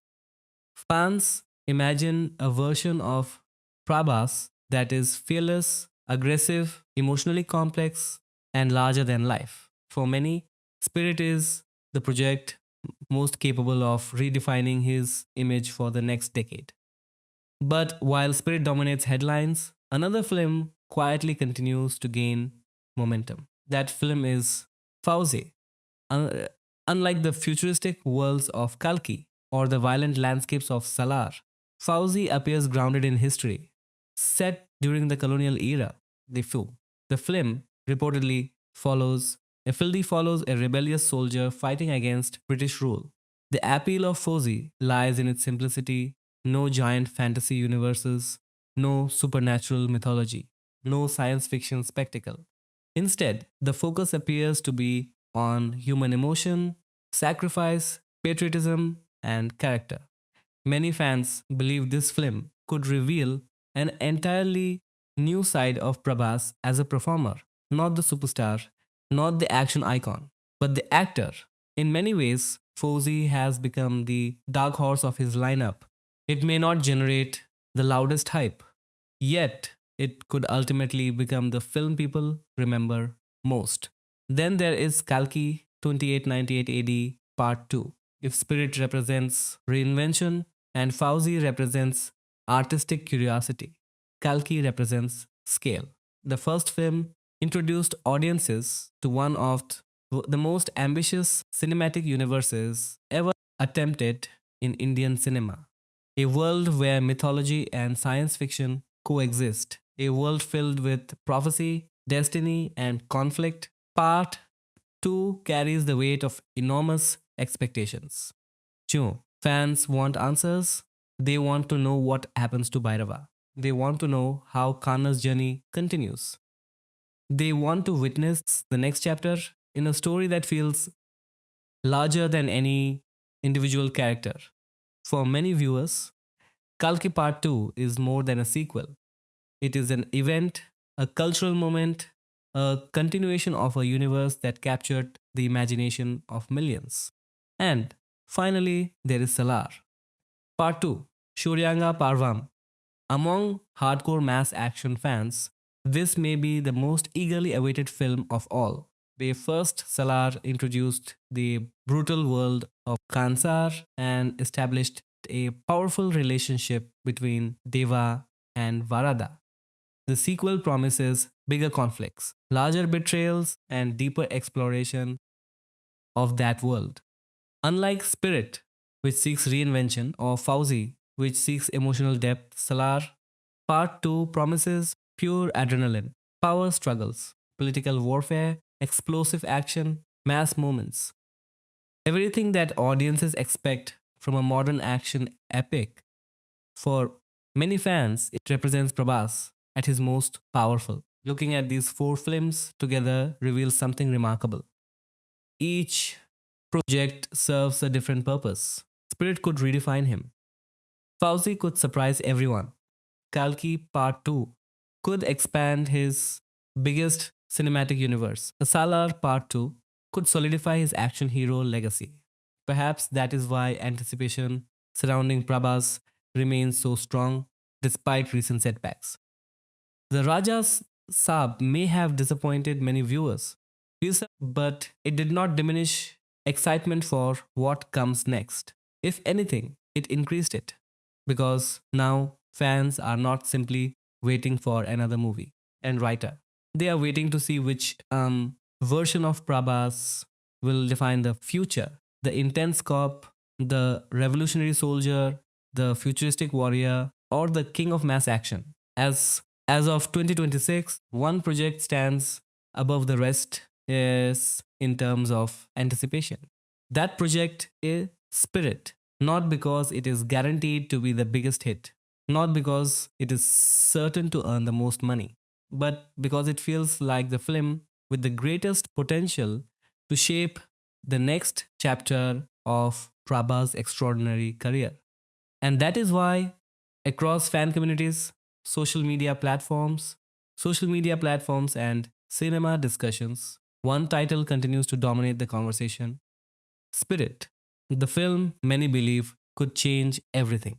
Fans imagine a version of Prabhas that is fearless, aggressive, emotionally complex, and larger than life. For many, Spirit is the project most capable of redefining his image for the next decade. But while Spirit dominates headlines, another film quietly continues to gain momentum. That film is Fauzi. Un- Unlike the futuristic worlds of Kalki or the violent landscapes of Salar, Fauzi appears grounded in history. Set during the colonial era, the film reportedly follows a rebellious soldier fighting against British rule. The appeal of Fauzi lies in its simplicity: no giant fantasy universes, no supernatural mythology, no science fiction spectacle. Instead, the focus appears to be on human emotion, sacrifice, patriotism, and character. Many fans believe this film could reveal an entirely new side of Prabhas as a performer, not the superstar, not the action icon, but the actor. In many ways, Fauzi has become the dark horse of his lineup. It may not generate the loudest hype, yet it could ultimately become the film people remember most. Then there is Kalki 2898 AD Part 2. If Spirit represents reinvention and Fauzi represents artistic curiosity, Kalki represents scale. The first film introduced audiences to one of the most ambitious cinematic universes ever attempted in Indian cinema. A world where mythology and science fiction coexist. A world filled with prophecy, destiny, and conflict. Part 2 carries the weight of enormous expectations. Chun, fans want answers. They want to know what happens to Bhairava. They want to know how Kana's journey continues. They want to witness the next chapter in a story that feels larger than any individual character. For many viewers, Kalki Part 2 is more than a sequel. It is an event, a cultural moment, a continuation of a universe that captured the imagination of millions. And finally, there is Salar. Part 2, Shuryanga Parvam. Among hardcore mass action fans, this may be the most eagerly awaited film of all. The first Salar introduced the brutal world of Kansar and established a powerful relationship between Deva and Varada. The sequel promises bigger conflicts, larger betrayals, and deeper exploration of that world. Unlike Spirit, which seeks reinvention, or Fauzi, which seeks emotional depth, Salar Part 2 promises pure adrenaline, power struggles, political warfare, explosive action, mass moments. Everything that audiences expect from a modern action epic. For many fans, it represents Prabhas at his most powerful. Looking at these four films together reveals something remarkable. Each project serves a different purpose. Spirit could redefine him. Fauzi could surprise everyone. Kalki Part 2 could expand his biggest cinematic universe. Fassarar Part 2 could solidify his action hero legacy. Perhaps that is why anticipation surrounding Prabhas remains so strong despite recent setbacks. The Raja's Saab may have disappointed many viewers, but it did not diminish excitement for what comes next. If anything, it increased it because now fans are not simply waiting for another movie and writer. They are waiting to see which version of Prabhas will define the future. The intense cop, the revolutionary soldier, the futuristic warrior, or the king of mass action. As of 2026, one project stands above the rest is in terms of anticipation. That project is Spirit, not because it is guaranteed to be the biggest hit, not because it is certain to earn the most money, but because it feels like the film with the greatest potential to shape the next chapter of Prabha's extraordinary career. And that is why, across fan communities, social media platforms, and cinema discussions, one title continues to dominate the conversation: Spirit, the film many believe could change everything.